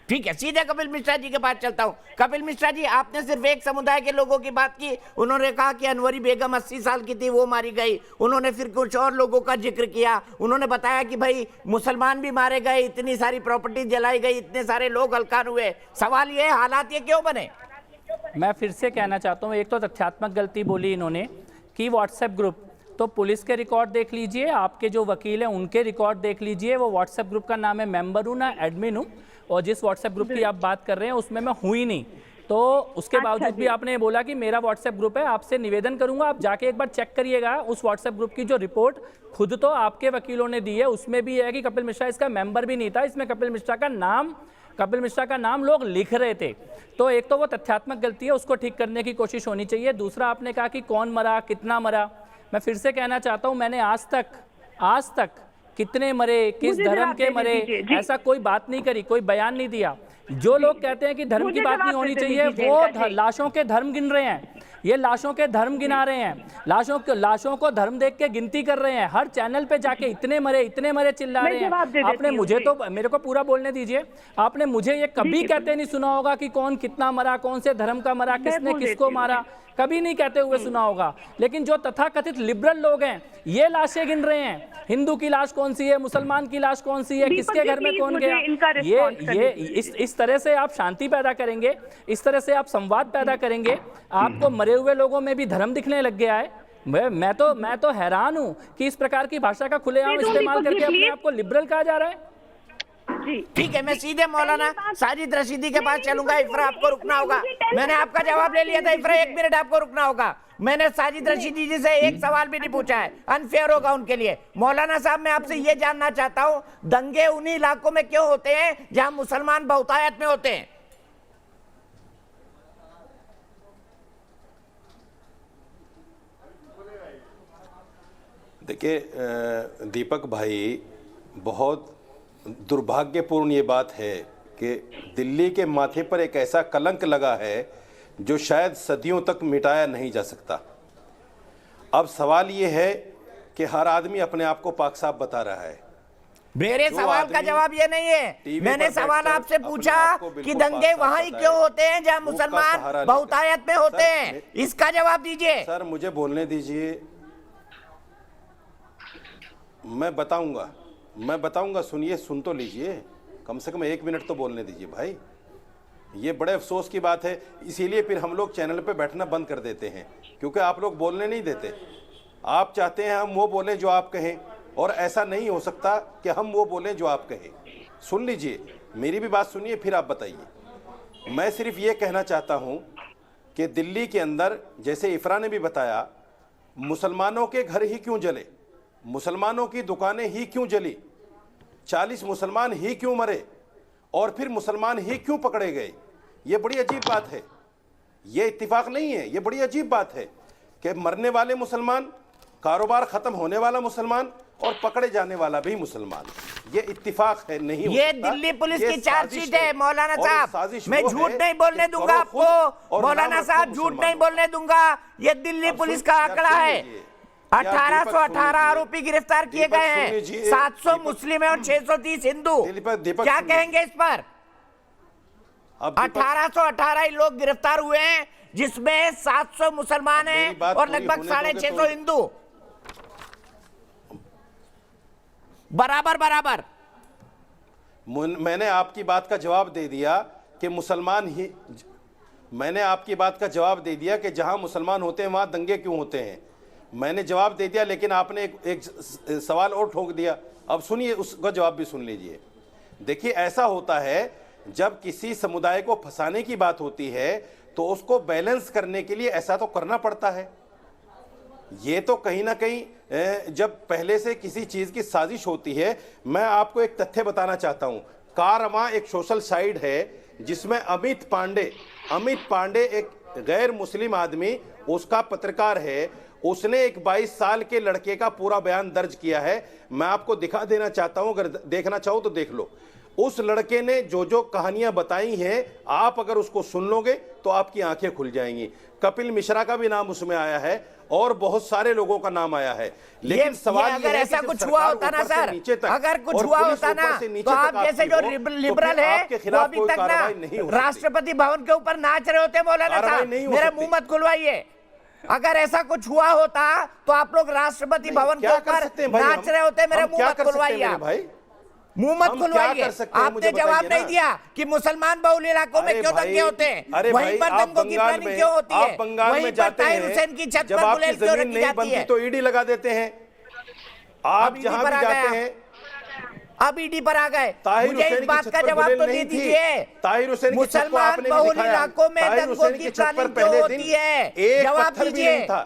ठीक है, सीधे कपिल मिश्रा जी के पास चलता हूं। कपिल मिश्रा जी, आपने सिर्फ एक समुदाय के लोगों की बात की। उन्होंने कहा कि अनवरी बेगम 80 साल की थी, वो मारी गई। उन्होंने फिर कुछ और लोगों का जिक्र किया। उन्होंने बताया कि भाई मुसलमान भी मारे गए, इतनी सारी प्रॉपर्टी जलाई गई, इतने सारे लोग हल्कान हुए। सवाल ये, हालात ये क्यों बने? मैं फिर से कहना चाहता हूँ, एक तो तथ्यात्मक गलती बोली इन्होंने कि व्हाट्सएप ग्रुप, तो पुलिस के रिकॉर्ड देख लीजिए, आपके जो वकील हैं उनके रिकॉर्ड देख लीजिए। वो व्हाट्सएप ग्रुप का नाम है, मेंबर हूँ ना एडमिन हूँ, और जिस व्हाट्सएप ग्रुप की आप बात कर रहे हैं उसमें मैं हुई नहीं। तो उसके बावजूद भी आपने बोला कि मेरा व्हाट्सएप ग्रुप है। आपसे निवेदन करूंगा, आप जाके एक बार चेक करिएगा उस व्हाट्सएप ग्रुप की जो रिपोर्ट खुद तो आपके वकीलों ने दी है, उसमें भी है कि कपिल मिश्रा इसका मेंबर भी नहीं था। इसमें कपिल मिश्रा का नाम लोग लिख रहे थे। तो एक तो वो तथ्यात्मक गलती है, उसको ठीक करने की कोशिश होनी चाहिए। दूसरा, आपने कहा कि कौन मरा, कितना मरा। मैं फिर से कहना चाहता हूं, मैंने आज तक कितने मरे, किस धर्म के मरे, ऐसा कोई बात नहीं करी, कोई बयान नहीं दिया। जो लोग कहते हैं कि धर्म की बात नहीं होनी चाहिए, वो लाशों के धर्म गिन रहे हैं। ये लाशों के धर्म गिना रहे हैं, लाशों को धर्म देख के गिनती कर रहे हैं। हर चैनल पे जाके इतने मरे चिल्ला रहे हैं। आपने मुझे तो, मेरे को पूरा बोलने दीजिए, आपने मुझे ये कभी कहते नहीं सुना होगा कि कौन कितना मरा, कौन से धर्म का मरा, किसने किसको मारा, कभी नहीं कहते हुए सुना होगा। लेकिन जो तथाकथित लिबरल लोग हैं, ये लाशें गिन रहे हैं, हिंदू की लाश कौन सी है, मुसलमान की लाश कौन सी है, किसके घर में कौन गया। ये इस तरह से आप शांति पैदा करेंगे, इस तरह से आप संवाद पैदा करेंगे। आपको मरे हुए लोगों में भी धर्म दिखने लग गया है। मैं तो हैरान हूं कि इस प्रकार की भाषा का खुलेआम इस्तेमाल करके अपने आप को लिबरल कहा जा रहा है। ठीक है, मैं सीधे मौलाना साजिद रशीदी के पास चलूंगा। इफ्रा, आपको रुकना होगा। मैंने आपका जवाब ले लिया था। इफ्रा, 1 मिनट आपको रुकना होगा। मैंने साजिद रशीदी जी से एक सवाल भी नहीं पूछा है, अनफेयर होगा उनके लिए। मौलाना साहब, मैं आपसे ये जानना चाहता हूं, दंगे उन्हीं इलाकों में क्यों होते हैं जहां मुसलमान बहुतायत में होते हैं? देखिए दीपक भाई, बहुत दुर्भाग्यपूर्ण ये बात है कि दिल्ली के माथे पर एक ऐसा कलंक लगा है जो शायद सदियों तक मिटाया नहीं जा सकता। अब सवाल ये है कि हर आदमी अपने आप को पाक साफ बता रहा है। मेरे सवाल का जवाब ये नहीं है। मैंने सवाल आपसे पूछा कि दंगे वहां ही क्यों होते हैं जहां मुसलमान बहुतायत में होते हैं, इसका जवाब दीजिए। सर, मुझे बोलने दीजिए, मैं बताऊंगा। सुनिए, सुन तो लीजिए, कम से कम 1 मिनट तो बोलने दीजिए भाई। ये बड़े अफसोस की बात है, इसीलिए फिर हम लोग चैनल पे बैठना बंद कर देते हैं, क्योंकि आप लोग बोलने नहीं देते। आप चाहते हैं हम वो बोलें जो आप कहें, और ऐसा नहीं हो सकता कि हम वो बोलें जो आप कहें। सुन लीजिए, मेरी भी बात सुनिए, फिर आप बताइए। मैं सिर्फ ये कहना चाहता हूँ कि दिल्ली के अंदर, जैसे इफ्रा ने भी बताया, मुसलमानों के घर ही क्यों जले, मुसलमानों की दुकानें ही क्यों जली, 40 मुसलमान ही क्यों मरे, और फिर मुसलमान ही क्यों पकड़े गए। ये बड़ी अजीब बात है, ये इत्तिफाक नहीं है, ये बड़ी अजीब बात है कि मरने वाले मुसलमान, कारोबार खत्म होने वाला मुसलमान और पकड़े जाने वाला भी मुसलमान, ये इत्तिफाक है, नहीं हो ये सकता। दिल्ली पुलिस ये की चार्जशीट साजिश है मौलाना और साहब, साजिश मैं वो झूठ है नहीं बोलने कि दूंगा करो खुद आपको, और मौलाना नाम साहब रखो झूठ नहीं मुसलमानों। बोलने दूंगा। ये दिल्ली अब पुलिस सुन- का आप आंकड़ा सुन है, लीजिए। 1818 लीजिए। आरोपी गिरफ्तार किए दीपक गए सुन हैं, लीजिए। 700 दीपक- मुस्लिम है और 630 हिंदू। दीपक क्या सुन कहेंगे इस पर? अब दीपक- 1818 ही लोग गिरफ्तार हुए हैं, जिसमें 700 मुसलमान मेरी हैं बात और पूरी लगभग होने 650 दोगे तो- हिंदू। बराबर बराबर। मैंने आपकी बात का जवाब दे दिया कि मुसलमान ही, मैंने आपकी बात का जवाब दे दिया कि जहां मुसलमान होते हैं वहां दंगे क्यों होते हैं। मैंने जवाब दे दिया, लेकिन आपने एक सवाल और ठोक दिया। अब सुनिए, उसका जवाब भी सुन लीजिए। देखिए, ऐसा होता है जब किसी समुदाय को फंसाने की बात होती है तो उसको बैलेंस करने के लिए ऐसा तो करना पड़ता है। ये तो कहीं ना कहीं जब पहले से किसी चीज की साजिश होती है। मैं आपको एक तथ्य बताना चाहता हूं। कारवां एक सोशल साइट है जिसमें अमित पांडे एक गैर मुस्लिम आदमी, उसका पत्रकार है, उसने एक 22 साल के लड़के का पूरा बयान दर्ज किया है। मैं आपको दिखा देना चाहता हूं, अगर देखना चाहो तो देख लो। उस लड़के ने जो जो कहानियां बताई हैं, आप अगर उसको सुन लोगे तो आपकी आंखें खुल जाएंगी। कपिल मिश्रा का भी नाम उसमें आया है और बहुत सारे लोगों का नाम आया है। लेकिन सवाल ये अगर है ऐसा कि कुछ जब हुआ सरकार होता ना ऊपर से सर, नीचे तक अगर कुछ और हुआ पुलिस होता ऊपर ना, से नीचे तो आप तक जैसे आपकी जो हो, तो लिबरल फिर है आपके वो खिलाफ अभी कोई तक ना कार्रवाई नहीं हो सकती। राष्ट्रपति भवन के ऊपर नाच रहे होते मौलाना कार्रवाई साहब। नहीं हो मेरा सकती। मुंह मत खुलवाइए। अगर ऐसा कुछ हुआ होता तो आप लोग राष्ट्रपति भवन के क्या कर ऊपर सकते हैं भाई? नाच रहे होते। मेरा हम मुंह क्या मत कर सकते हैं खुलवाइए मेरे आप। भाई? मुंह मत हम क्या खुलवाइए। कर सकते हैं? आपने मुझे जवाब बताइए नहीं ना। दिया कि मुसलमान बहुल इलाकों में अरे क्यों भाई, दंगे होते हैं, अरे वहीं भाई, पर आप दंगों की बंगाल प्लानिंग में- क्यों होती है, आप बंगाल वहीं में पर जाते ताहिर हैं, हुसैन की छत जब पर आपकी गुलेल क्यों जमीन रखी नहीं जाती बनती है? तो ईडी लगा देते हैं। आप अब जहां ईडी पर भी आ जाते गए हैं, अब ईडी पर आ गए। ताहिर मुझे हुसैन इस की बात छत का पर जवाब गुलेल तो नहीं दे थी। दीजिए, ताहिर हुसैन की छत को मुसलमान आपने भी बहुल दिखाया। इलाकों में ताहिर दंगों हुसैन की की छत पर प्लानिंग क्यों पहले होती दिन है? एक जवाब पत्थर भी दीजिए। नहीं था।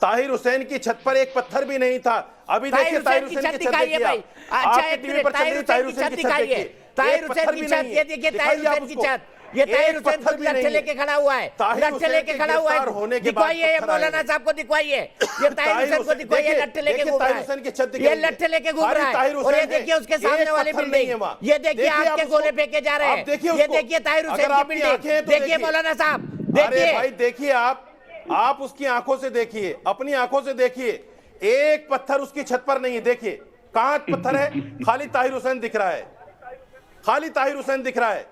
ताहिर हुसैन की छत पर एक पत्थर भी नहीं था। अभी देखिए ताहिर हुसैन की छत दिखाइए देखिए भाई। आप। अच्छा, आपके एक टीवी मिनट, पर चल रही ताहिर हुसैन की छत दिखाइए। देखिए। ताहिर एक हुसैन पत्थर की भी छत, नहीं ये है। देखिए दिखाइए ताहिर आप हुसैन की उसको। छत। ये ताहिर एक हुसैन पत्थर खुद भी नहीं लट्ठे है। लेके खड़ा हुआ है, ताहिर लट्ठे हुसैन लेके के खड़ा हुआ गिरफ्तार होने है। के बाद दिखाइए, ये पत्थर आए मौलाना हैं। साहब को दिखाइए। ये ताहिर हुसैन को दिखाइए, देखिए, लट्ठे लेके देखिए घूम रहा ताहिर हुसैन की छत है। ये दिखाइए। लट्ठे लेके घूम खाली रहा ताहिर है और ये हुसैन है। देखिए उसके सामने एक वाली पत्थर नहीं है बिल्डिंग, वहाँ। ये देखिए देखिए आप आपके उसको। गोले फेंके जा रहे आप हैं। देखिए ये उसको। देखिए ताहिर हुसैन अगर की आपकी आंखें हैं बिल्डिंग, तो देखिए देखिए। मौलाना साहब, अरे देखिए। भाई देखिए, आप उसकी आंखों से देखिए, अपनी आंखों से देखिए। एक पत्थर उसकी छत पर नहीं है। देखिए कहां पत्थर है? खाली ताहिर हुसैन दिख रहा है, खाली ताहिर हुसैन दिख रहा है।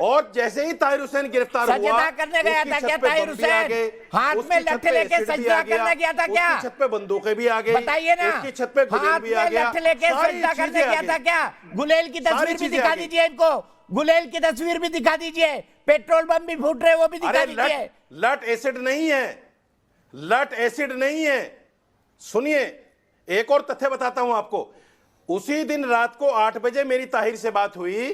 और जैसे ही ताहिर हुसैन गिरफ्तार हुआ, सजदा करने गया था क्या ताहिर हुसैन? हाथ में लट्ठे लेके सजदा करने गया था क्या? उसकी छत पे बंदूकें भी आ गई, बताइए ना। उसकी छत पे गुलेल हाथ भी आ में गया, लट्ठे लेके सारी सजदा करने चीजें आ गया गई। था क्या? गुलेल की सारी तस्वीर भी चीजें दिखा आ गई। दीजिए इनको, गुलेल की तस्वीर भी दिखा दीजिए। पेट्रोल बम भी फूट रहे, वो भी दिखा अरे दीजिए। लट एसिड नहीं है, लट एसिड नहीं है। सुनिए, एक और तथ्य बताता हूं आपको। उसी दिन रात को 8 बजे मेरी ताहिर से बात हुई।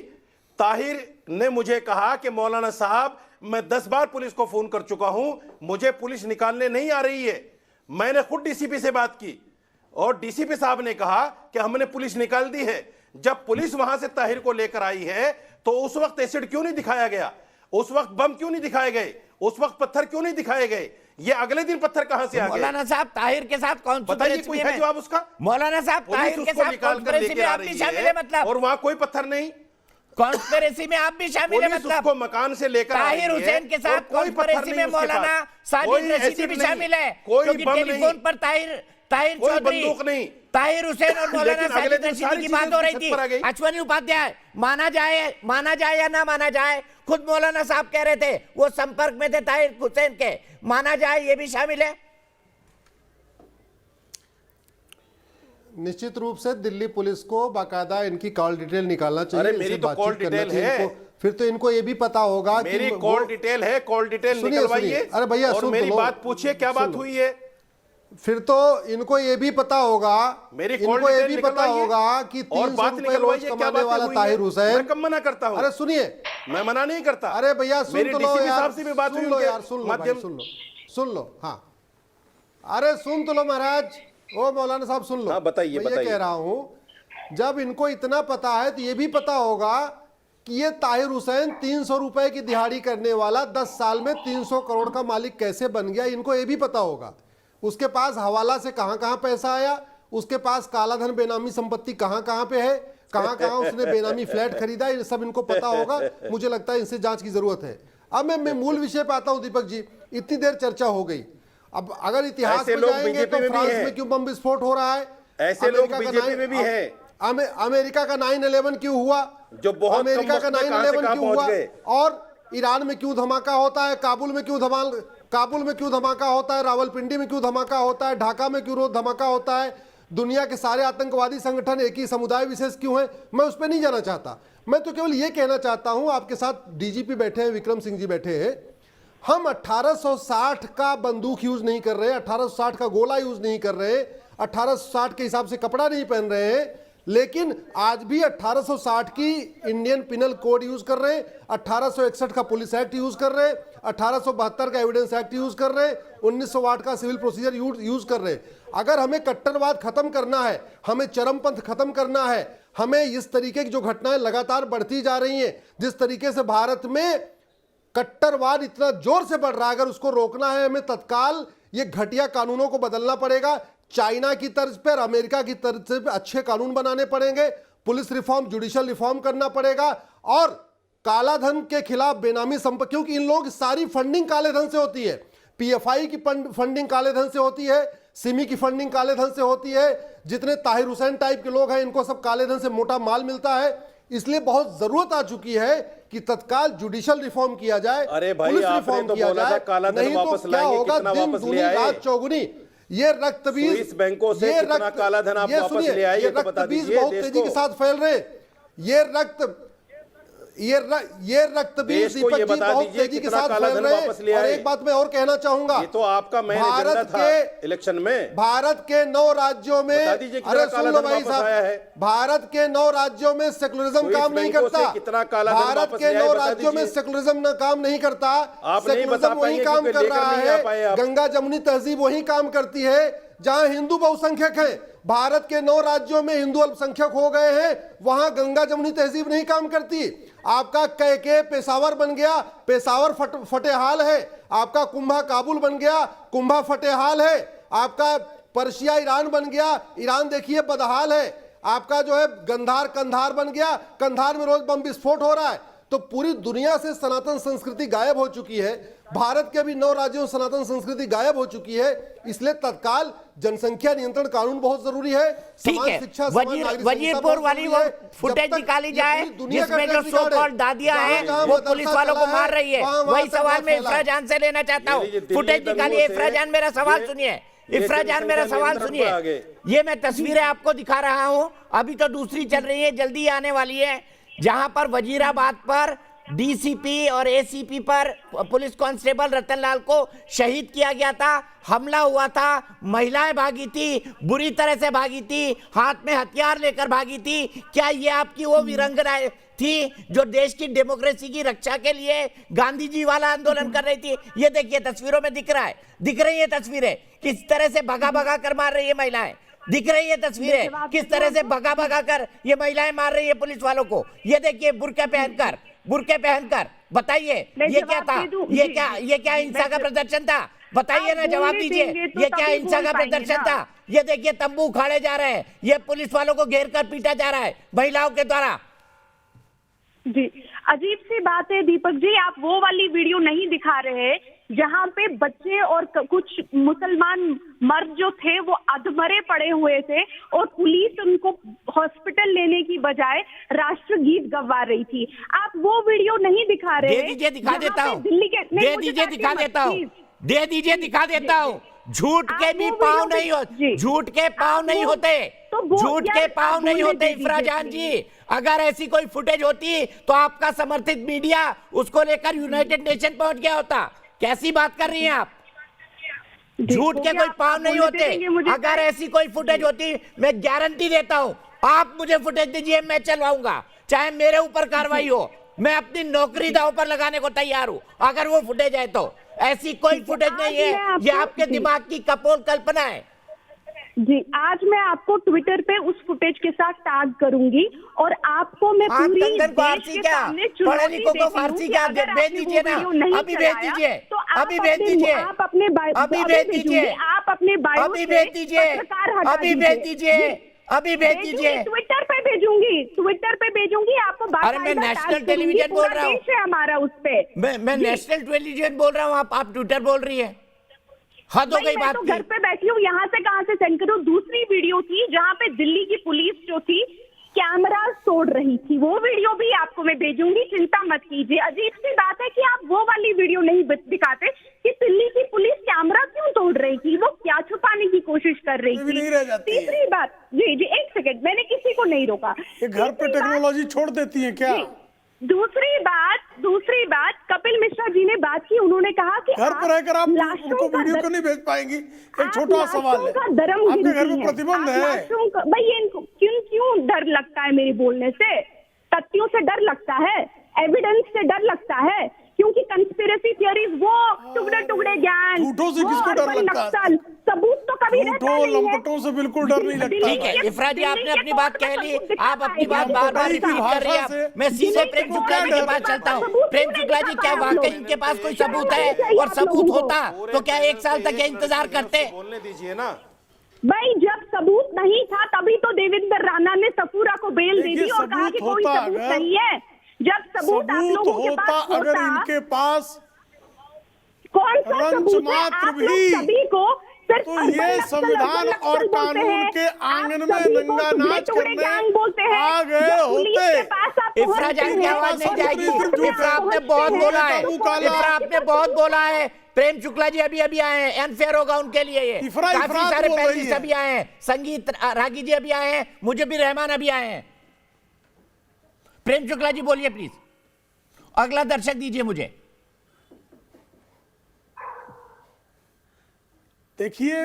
ताहिर ने मुझे कहा कि मौलाना साहब, मैं 10 बार पुलिस को फोन कर चुका हूं, मुझे पुलिस निकालने नहीं आ रही है। मैंने खुद डीसीपी से बात की और डीसीपी साहब ने कहा कि हमने पुलिस निकाल दी है। जब पुलिस वहां से ताहिर को लेकर आई है तो उस वक्त एसिड क्यों नहीं दिखाया गया? उस वक्त बम क्यों नहीं दिखाए गए? उस वक्त पत्थर क्यों नहीं दिखाए गए? ये अगले दिन पत्थर कहां से आ गए? मौलाना साहब, ताहिर के साथ कौन बताइए, कोई है जवाब उसका? मौलाना साहब, ताहिर पुलिस के उसको साथ निकाल कर कॉन्स्पिरेसी लेकर में आ आप भी रही शामिल है है मतलब? और वहां कोई पत्थर नहीं। कॉन्स्पिरेसी में आप भी शामिल है पुलिस मतलब? उसको मकान से लेकर आ रही ताहिर है हुसैन के और साथ कोई पत्थर कॉन्स्पिरेसी नहीं में उसके मौलाना पास। साजिद कोई रशीदी एसिड भी नहीं, शामिल है, कोई क्योंकि बम टेलीफोन नहीं, पर ताहिर कोई चौधरी, बंदूक नहीं। ताहिर हुसैन और मौलाना लेकिन अगले साजिद दिन रशीदी सारी की बात चीजें हो रही छत थी। पर आ गई। अश्वनी उपाध्याय, माना जाए या ना माना जाए, खुद मौलाना साहब कह रहे थे वो संपर्क में थे ताहिर हुसैन के, माना जाए ये भी शामिल है। निश्चित रूप से दिल्ली पुलिस को बाकायदा इनकी कॉल डिटेल निकालना चाहिए। अरे मेरी इनसे तो बातचीत कॉल करना डिटेल चाहिए है। इनको। फिर तो इनको ये भी पता होगा कि मेरी कॉल डिटेल है, कॉल डिटेल सुनिए, निकलवाइए। सुनिए। अरे भैया, और सुन तो मेरी लो। बात पूछिए, क्या सुन बात लो। हुई है? फिर तो इनको ये भी पता होगा, मेरी कॉल इनको ये डिटेल भी पता निकलवाइए होगा कि और 300 बात रुपए रोज निकलवाइए, क्या कमाने बातें वाला हुई ताहिर हैं? हुसैन। मैं कब मना करता हूं? अरे सुनिए, मैं मना नहीं करता। अरे भैया सुन मेरी तो लो डीसीपी यार, साहब से भी बात हुई सुन लो उनके यार, सुन लो भाई, माध्यम। सुन लो। हाँ, अरे सुन तो लो महाराज, ओ मौलाना साहब सुन लो। हाँ, बताइए, मैं ये बताइए। कह रहा हूं, जब इनको इतना पता है तो ये भी पता होगा कि ये ताहिर हुसैन 300 रुपए की दिहाड़ी करने वाला 10 साल में 300 करोड़ का मालिक कैसे बन गया, इनको ये भी पता होगा। उसके पास हवाला से कहां पैसा आया, उसके पास कालाधन बेनामी संपत्ति कहां पे है, कहां उसने बेनामी फ्लैट खरीदा, ये सब इनको पता होगा। मुझे लगता है इनसे जांच की जरूरत है। अब मैं मूल विषय पे आता हूं दीपक जी, इतनी देर चर्चा हो गई, अब अगर इतिहास में जाएंगे तो फ्रांस में क्यों बम विस्फोट हो रहा है, ऐसे लोग बीजेपी में भी हैं। अमेरिका का 9/11 क्यों हुआ, जो बहुत अमेरिका का 9/11 क्यों हुआ, और ईरान में क्यों धमाका होता है, काबुल में क्यों धमाका होता है, रावलपिंडी में क्यों धमाका होता है, ढाका में क्यों रोज धमाका होता है, दुनिया के सारे आतंकवादी संगठन एक ही समुदाय विशेष क्यों है, मैं उस पर नहीं जाना चाहता। मैं तो केवल ये कहना चाहता हूं, आपके साथ डीजीपी बैठे हैं, विक्रम सिंह जी बैठे हैं, हम 1860 का बंदूक यूज नहीं कर रहे, 1860 का गोला यूज नहीं कर रहे, 1860 के हिसाब से कपड़ा नहीं पहन रहे हैं, लेकिन आज भी 1860 की इंडियन पिनल कोड यूज कर रहे हैं, 1861 का पुलिस एक्ट यूज कर रहे हैं, 1872 का एविडेंस एक्ट यूज कर रहे हैं, 1908 का सिविल प्रोसीजर यूज कर रहे हैं। अगर हमें कट्टरवाद खत्म करना है, हमें चरमपंथ खत्म करना है, हमें इस तरीके की जो घटनाएं लगातार बढ़ती जा रही हैं, जिस तरीके से भारत में कट्टरवाद इतना जोर से बढ़ रहा है, अगर उसको रोकना है हमें तत्काल ये घटिया कानूनों को बदलना पड़ेगा। चाइना की तर्ज पर, अमेरिका की तर्ज पे अच्छे कानून बनाने पड़ेंगे, पुलिस रिफॉर्म, जुडिशियल रिफॉर्म करना पड़ेगा, और कालाधन के खिलाफ बेनामी संपत्ति, क्योंकि इन लोग सारी फंडिंग काले धन से होती है, पीएफआई की फंडिंग काले धन से होती है, सिमी की फंडिंग काले धन से होती है, जितने ताहिर हुसैन टाइप के लोग हैं इनको सब काले धन से मोटा माल मिलता है। इसलिए बहुत जरूरत आ चुकी है कि तत्काल जुडिशियल रिफॉर्म किया जाए, अरे भाई पुलिस आपने रिफॉर्म तो किया बोला था जाए, कालाधन नहीं तो वापस क्या लाएंगे, होगा, कितना दिन वापस ले दूनी आए? रात चौगुनी। ये रक्तबीज स्विस बैंकों से कितना कालाधन आप वापस ले आए, ये तो बता दीजिए बहुत तेजी के साथ फैल रहे, ये रक्तबीज दीपक जी बहुत तेजी के साथ फैल रहे हैं। और एक बात मैं और कहना चाहूंगा, ये तो आपका मेन एजेंडा था इलेक्शन में। भारत के 9 राज्यों में, अरे सुन लो भाई साहब, भारत के 9 राज्यों में सेकुलरिज्म काम नहीं करता, भारत के 9 राज्यों में सेकुलरिज्म काम नहीं करता, सेकुलरिज्म वही काम कर रहा है, गंगा जमुनी तहजीब वही काम करती है जहां हिंदू बहुसंख्यक हैं। भारत के 9 राज्यों में हिंदू अल्पसंख्यक हो गए हैं, वहां गंगा जमुनी तहजीब नहीं काम करती। आपका कैके पेशावर बन गया, पेशावर फतेहाल है, आपका कुंभा काबुल बन गया, कुंभा फतेहाल है, आपका पर्शिया ईरान बन गया, ईरान देखिए बदहाल है, आपका जो है गंधार कंधार बन गया, कंधार में रोज बम विस्फोट हो रहा है। तो पूरी दुनिया से सनातन संस्कृति गायब हो चुकी है, भारत के भी 9 राज्यों में सनातन संस्कृति गायब हो चुकी है। इसलिए तत्काल जनसंख्या नियंत्रण कानून बहुत जरूरी है। ठीक है, वजीरपुर वाली वो फुटेज निकाली जाए जिसमें जो सो कॉल्ड दादियां हैं वो पुलिस वालों को मार रही है। वही सवाल मैं इफ्रा जान से लेना चाहता हूँ। फुटेज निकालिए। इफ्रा जान मेरा सवाल सुनिए, इफ्रा जान मेरा सवाल सुनिए। ये मैं तस्वीरें आपको दिखा रहा हूँ, अभी तो दूसरी चल रही है, जल्दी आने वाली है, जहां पर वजीराबाद पर डीसीपी और एसीपी पर पुलिस कांस्टेबल रतनलाल को शहीद किया गया था, हमला हुआ था, महिलाएं भागी थी, बुरी तरह से भागी थी, हाथ में हथियार लेकर भागी थी। क्या ये आपकी वो वीरंगनाएं थी जो देश की डेमोक्रेसी की रक्षा के लिए गांधी जी वाला आंदोलन कर रही थी? ये देखिए तस्वीरों में दिख रहा है, दिख रही है तस्वीरें, किस तरह से भगा भगा कर मार रही है महिलाएं, दिख रही है तस्वीरें, किस तरह से भगा भगा कर ये महिलाएं मार रही है पुलिस वालों को। ये देखिए बुर्के पहनकर, बताइए ये क्या था? ये क्या हिंसा का प्रदर्शन था? बताइए ना, जवाब दीजिए, ये क्या हिंसा का प्रदर्शन था? ये देखिए तंबू उखाड़े जा रहे हैं, ये पुलिस वालों को घेर कर पीटा जा रहा है महिलाओं के द्वारा। जी, अजीब सी बात है दीपक जी, आप वो वाली वीडियो नहीं दिखा रहे जहां पे बच्चे और कुछ मुसलमान मर्द जो थे वो अधमरे पड़े हुए थे और पुलिस उनको हॉस्पिटल लेने की बजाय राष्ट्रगीत गवा रही थी। आप वो वीडियो नहीं दिखा रहे। दे दीजिए, दिखा देता हूँ, दे दीजिए, दिखा देता हूँ, दे दीजिए, दिखा देता हूँ। झूठ के भी पाँव नहीं होते, झूठ के पाँव नहीं होते, झूठ के पाँव नहीं होते इफ्रा जान जी। अगर ऐसी कोई फुटेज होती तो आपका समर्थित मीडिया उसको लेकर यूनाइटेड नेशन पहुंच गया होता। कैसी बात कर रही हैं आप? झूठ के कोई पाँव नहीं होते। अगर ऐसी कोई फुटेज होती, मैं गारंटी देता हूं, आप मुझे फुटेज दीजिए, मैं चलवाऊंगा, चाहे मेरे ऊपर कार्रवाई हो, मैं अपनी नौकरी दांव पर लगाने को तैयार हूं अगर वो फुटेज है तो। ऐसी कोई फुटेज नहीं है, ये आपके दिमाग की कपोल कल्पना है। जी, आज मैं आपको ट्विटर पे उस फुटेज के साथ टैग करूंगी और आपको मैं पूरी देश के सामने पढ़े लिखों को फारसी क्या भेज दीजिए ना, अभी भेज दीजिए, अभी भेज दीजिए, आप अपने अभी भेज दीजिए, आप आप अपने बायो अभी भेज दीजिए, अभी भेज दीजिए, अभी भेज दीजिए। ट्विटर पे भेजूंगी आपको। अरे मैं नेशनल टेलीविजन बोल रहा हूँ, देश है हमारा उस पे। मैं नेशनल टेलीविजन बोल रहा हूँ, आप ट्विटर बोल रही है। हद हो गई बात तो की। घर पे बैठी हूँ, यहाँ से कहाँ से सेंड करूँ। दूसरी वीडियो थी जहाँ पे दिल्ली की पुलिस जो थी कैमरा तोड़ रही थी, वो वीडियो भी आपको मैं भेजूंगी, चिंता मत कीजिए। अजीब सी बात है कि आप वो वाली वीडियो नहीं दिखाते कि दिल्ली की पुलिस कैमरा क्यों तोड़ रही थी, वो क्या छुपाने की कोशिश कर रही थी। तीसरी बात, जी एक सेकंड, मैंने किसी को नहीं रोका। ये घर पे टेक्नोलॉजी छोड़ देती है क्या? दूसरी बात कपिल मिश्रा जी ने बात की, उन्होंने कहा कि घर पर रहकर आप उनको वीडियो क्यों नहीं भेज पाएंगी? एक छोटा सवाल है, आपके घर में प्रतिबंध है भाई, इनको क्यों डर लगता है मेरे बोलने से? तथ्यों से डर लगता है, एविडेंस से डर लगता है, क्योंकि कंस्पिरेसी थ्योरीज, वो टुकड़े ज्ञान, झूठों से किसको डर लगता है? सबूत तो कभी रहता नहीं है। लंपटों से बिल्कुल डर नहीं लगता। ठीक है इफरा जी, आपने अपनी बात कह ली, आप अपनी बात बार-बार रिपीट कर रही हैं। मैं सीधे प्रेम शुक्ला जी के पास चलता हूँ। प्रेम शुक्ला जी, क्या वाकई इनके पास कोई सबूत है? और सबूत होता तो क्या 1 साल तक इंतजार करते? बोलने दीजिए ना भाई, जब सबूत नहीं था तभी तो देवेंद्र राणा ने सफूरा को बेल दे दी और कहा कि कोई सबूत नहीं है। जब सबूत आप लोगों के पास होता, अगर इनके पास कौन सा सबूत है? आप लोग सभी को तो ये संविधान और कानून के आंगन में नंगा नाच करने आ गए होते। इफरा जान की आवाज नहीं जाएगी। इफरा आपने बहुत बोला है, इफरा आपने बहुत बोला है। प्रेम शुक्ला जी अभी आए हैं, अनफेयर होगा उनके लिए ये। काफी सारे पैनलिस्ट अभी आए हैं, संगीत रागी जी अभी आए हैं, मुजब्बिर रहमान अभी आए हैं। प्रेम शुक्ला जी बोलिए प्लीज, अगला दर्शक दीजिए मुझे। देखिए,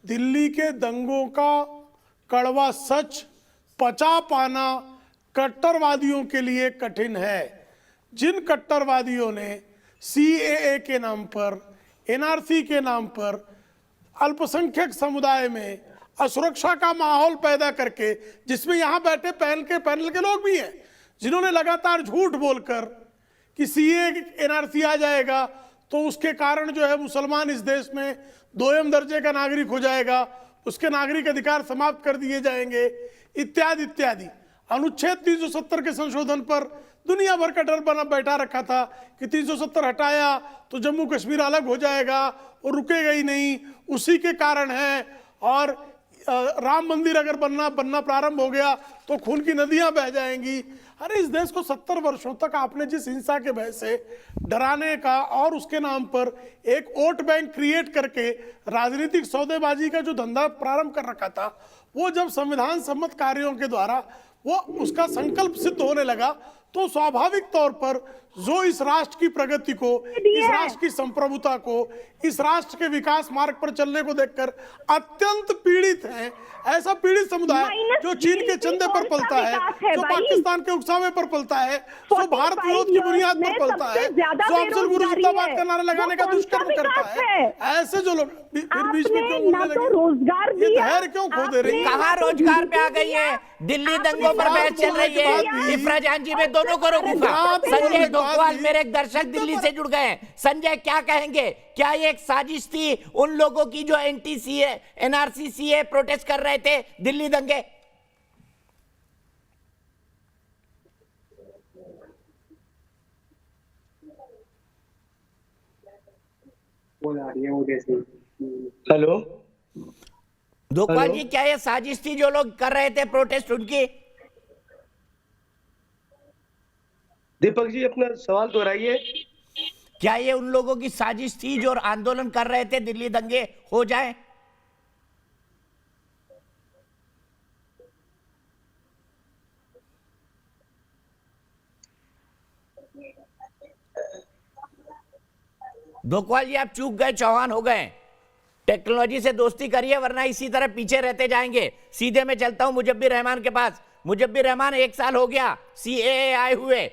दिल्ली के दंगों का कड़वा सच पचा पाना कट्टरवादियों के लिए कठिन है। जिन कट्टरवादियों ने सीएए के नाम पर, एनआरसी के नाम पर अल्पसंख्यक समुदाय में असुरक्षा का माहौल पैदा करके, जिसमें यहाँ बैठे पैनल के लोग भी हैं, जिन्होंने लगातार झूठ बोलकर कि सीएए एनआरसी आ जाएगा तो उसके कारण जो है मुसलमान इस देश में 2ym दर्जे का नागरिक हो जाएगा, उसके नागरिक अधिकार समाप्त कर दिए जाएंगे, इत्यादि इत्यादि। अनुच्छेद 370 के संशोधन पर दुनिया भर का डर बना बैठा रखा था कि 370 हटाया तो जम्मू कश्मीर अलग हो जाएगा और रुकेगा ही नहीं, उसी के कारण है। और राम मंदिर अगर बनना प्रारंभ हो गया तो खून की नदियां बह जाएंगी। अरे इस देश को 70 वर्षों तक आपने जिस हिंसा के भय से डराने का और उसके नाम पर एक वोट बैंक क्रिएट करके राजनीतिक सौदेबाजी का जो धंधा प्रारंभ कर रखा था, वो जब संविधान सम्मत कार्यों के द्वारा वो उसका संकल्प सिद्ध होने लगा तो स्वाभाविक तौर पर जो इस राष्ट्र की प्रगति को, इस राष्ट्र की संप्रभुता को, इस राष्ट्र के विकास मार्ग पर चलने को देखकर अत्यंत पीड़ित हैं, ऐसा पीड़ित समुदाय जो चीन के चंदे पर पलता है, जो पाकिस्तान के उकसावे पर पलता है, जो भारत विरोध की बुनियाद पर पलता है, जो अफजल गुरु जिंदाबाद का नारा लगाने का दुष्कर्म करता है, ऐसे जो लोग फिर बीच में क्यों बोलने लगे? ये धैर्य क्यों खो दे रही है? कहाँ रोजगार पे आ गई है? दिल्ली दंगों पर बहस चल रही है। इफरा जान जी, मैं दोनों को रोकूंगा। संजय डोकवाल मेरे एक दर्शक दिल्ली से जुड़ गए हैं। संजय, क्या कहेंगे? क्या ये एक साजिश थी उन लोगों की जो anti CA, NRC CA protest कर रहे थे, दिल्ली दंगे? हेलो डोकवाल जी, क्या ये साजिश थी जो लोग कर रहे थे प्रोटेस्ट उनकी? दीपक जी, अपना सवाल दोहराइए। क्या ये उन लोगों की साजिश थी जो आंदोलन कर रहे थे दिल्ली दंगे हो जाए? डोकवाल जी, आप चूक गए, चौहान हो गए। टेक्नोलॉजी से दोस्ती करिए वरना इसी तरह पीछे रहते जाएंगे। सीधे मैं चलता हूं मुजब्बिर रहमान के पास। मुजब्बिर रहमान, 1 साल हो गया सीएए आए हुए,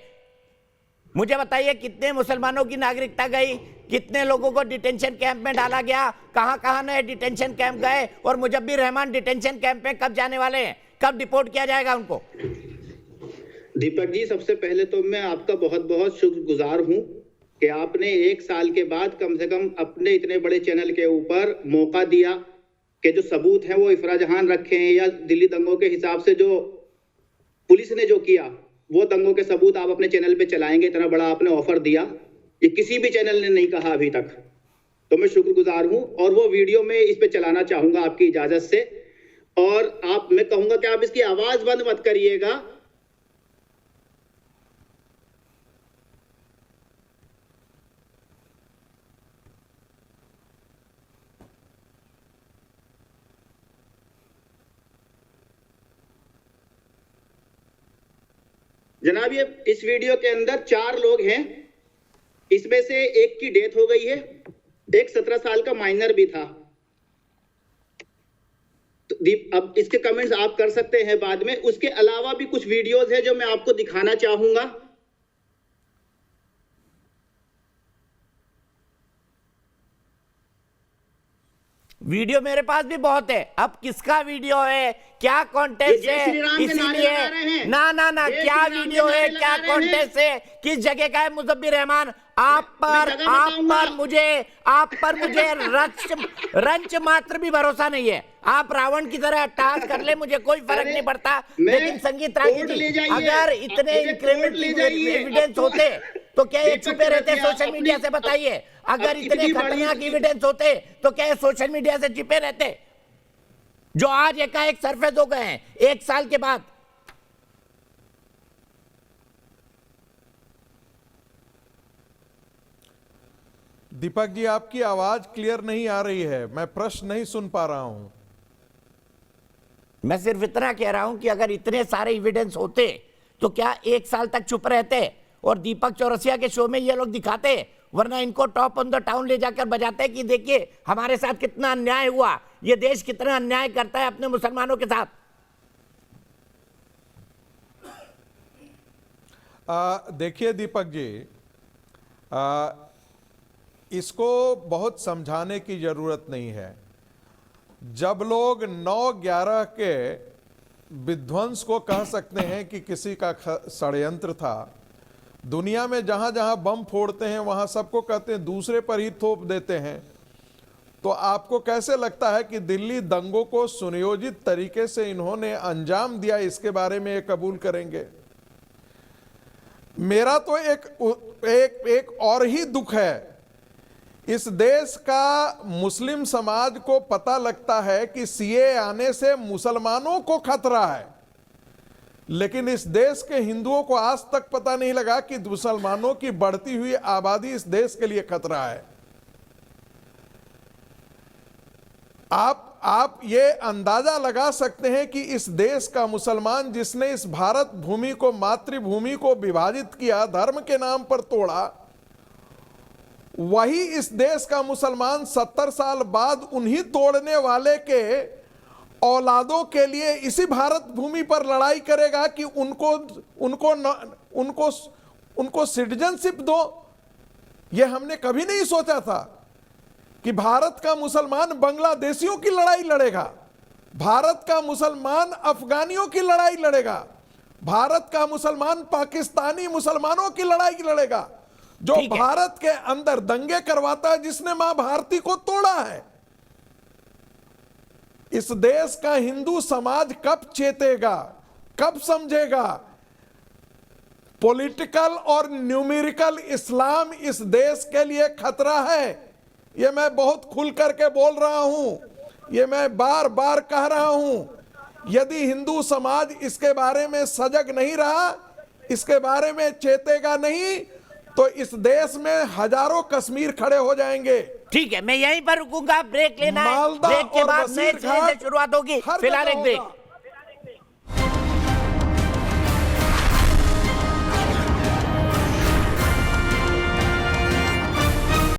मुझे बताइए कितने मुसलमानों की नागरिकता गई, कितने लोगों को डिटेंशन कैंप में डाला गया, कहां नए डिटेंशन कैंप गए, और मुजब्बिर रहमान डिटेंशन कैंप में कब जाने वाले हैं? कब डिपोर्ट किया जाएगा उनको? दीपक जी, सबसे पहले तो मैं आपका बहुत बहुत शुक्रगुजार हूं कि आपने 1 साल के बाद कम से कम अपने इतने बड़े चैनल के ऊपर मौका दिया के जो सबूत हैं वो इफरा जहान रखे हैं, या दिल्ली दंगों के हिसाब से जो पुलिस ने जो किया वो दंगों के सबूत आप अपने चैनल पे चलाएंगे, इतना बड़ा आपने ऑफर दिया, ये किसी भी चैनल ने नहीं कहा अभी तक। तो मैं शुक्रगुजार हूं और वो वीडियो में इस पे चलाना चाहूंगा आपकी इजाजत से। और मैं कहूंगा कि आप इसकी आवाज बंद मत करिएगा। जनाब, ये इस वीडियो के अंदर 4 लोग हैं, इसमें से एक की डेथ हो गई है, एक 17 साल का माइनर भी था। तो अब इसके कमेंट्स आप कर सकते हैं बाद में। उसके अलावा भी कुछ वीडियोस हैं जो मैं आपको दिखाना चाहूंगा। वीडियो मेरे पास भी बहुत है। अब किसका वीडियो है, क्या कॉन्टेक्स्ट है, इसीलिए ना क्या वीडियो है, क्या कॉन्टेक्स्ट है, किस जगह का है मुजब्बिर रहमान, आप पर मुझे रंच मात्र भी भरोसा नहीं है। आप रावण की तरह अट्टहास कर ले, मुझे कोई फर्क नहीं पड़ता। लेकिन संगीत रागी जी, अगर इतने इंक्रीमेंटल एविडेंस होते तो क्या ये छुपे रहते सोशल मीडिया से? बताइए, अगर इतने खतरनाक एविडेंस होते तो क्या ये सोशल मीडिया से छिपे रहते, जो आज एकाएक सरफेस हो गए हैं 1 साल के बाद? दीपक जी, आपकी आवाज क्लियर नहीं आ रही है, मैं प्रश्न नहीं सुन पा रहा हूं। मैं सिर्फ इतना कह रहा हूं कि अगर इतने सारे एविडेंस होते तो क्या 1 साल तक चुप रहते और दीपक चौरसिया के शो में ये लोग दिखाते? वरना इनको टॉप ऑन द टाउन ले जाकर बजाते कि देखिए हमारे साथ कितना अन्याय हुआ, ये देश कितना अन्याय करता है अपने मुसलमानों के साथ। देखिए दीपक जी, इसको बहुत समझाने की जरूरत नहीं है। जब लोग 9/11 के विध्वंस को कह सकते हैं कि किसी का षड्यंत्र था, दुनिया में जहां जहां बम फोड़ते हैं वहां सबको कहते हैं दूसरे पर ही थोप देते हैं, तो आपको कैसे लगता है कि दिल्ली दंगों को सुनियोजित तरीके से इन्होंने अंजाम दिया, इसके बारे में ये कबूल करेंगे? मेरा तो एक और ही दुख है, इस देश का मुस्लिम समाज को पता लगता है कि सीए आने से मुसलमानों को खतरा है, लेकिन इस देश के हिंदुओं को आज तक पता नहीं लगा कि मुसलमानों की बढ़ती हुई आबादी इस देश के लिए खतरा है। आप ये अंदाजा लगा सकते हैं कि इस देश का मुसलमान, जिसने इस भारत भूमि को, मातृभूमि को विभाजित किया, धर्म के नाम पर तोड़ा, वही इस देश का मुसलमान 70 साल बाद उन्हीं तोड़ने वाले के औलादों के लिए इसी भारत भूमि पर लड़ाई करेगा कि उनको सिटीजनशिप दो। यह हमने कभी नहीं सोचा था कि भारत का मुसलमान बांग्लादेशियों की लड़ाई लड़ेगा, भारत का मुसलमान अफगानियों की लड़ाई लड़ेगा, भारत का मुसलमान पाकिस्तानी मुसलमानों की लड़ाई लड़ेगा, जो भारत के अंदर दंगे करवाता है, जिसने मां भारती को तोड़ा है। इस देश का हिंदू समाज कब चेतेगा, कब समझेगा? पॉलिटिकल और न्यूमेरिकल इस्लाम इस देश के लिए खतरा है, यह मैं बहुत खुल करके बोल रहा हूं, यह मैं बार बार कह रहा हूं। यदि हिंदू समाज इसके बारे में सजग नहीं रहा, इसके बारे में चेतेगा नहीं, तो इस देश में हजारों कश्मीर खड़े हो जाएंगे। ठीक है, मैं यहीं पर रुकूंगा, ब्रेक लेना है, ब्रेक के बाद नए सिरे से शुरुआत होगी। फिलहाल एक ब्रेक।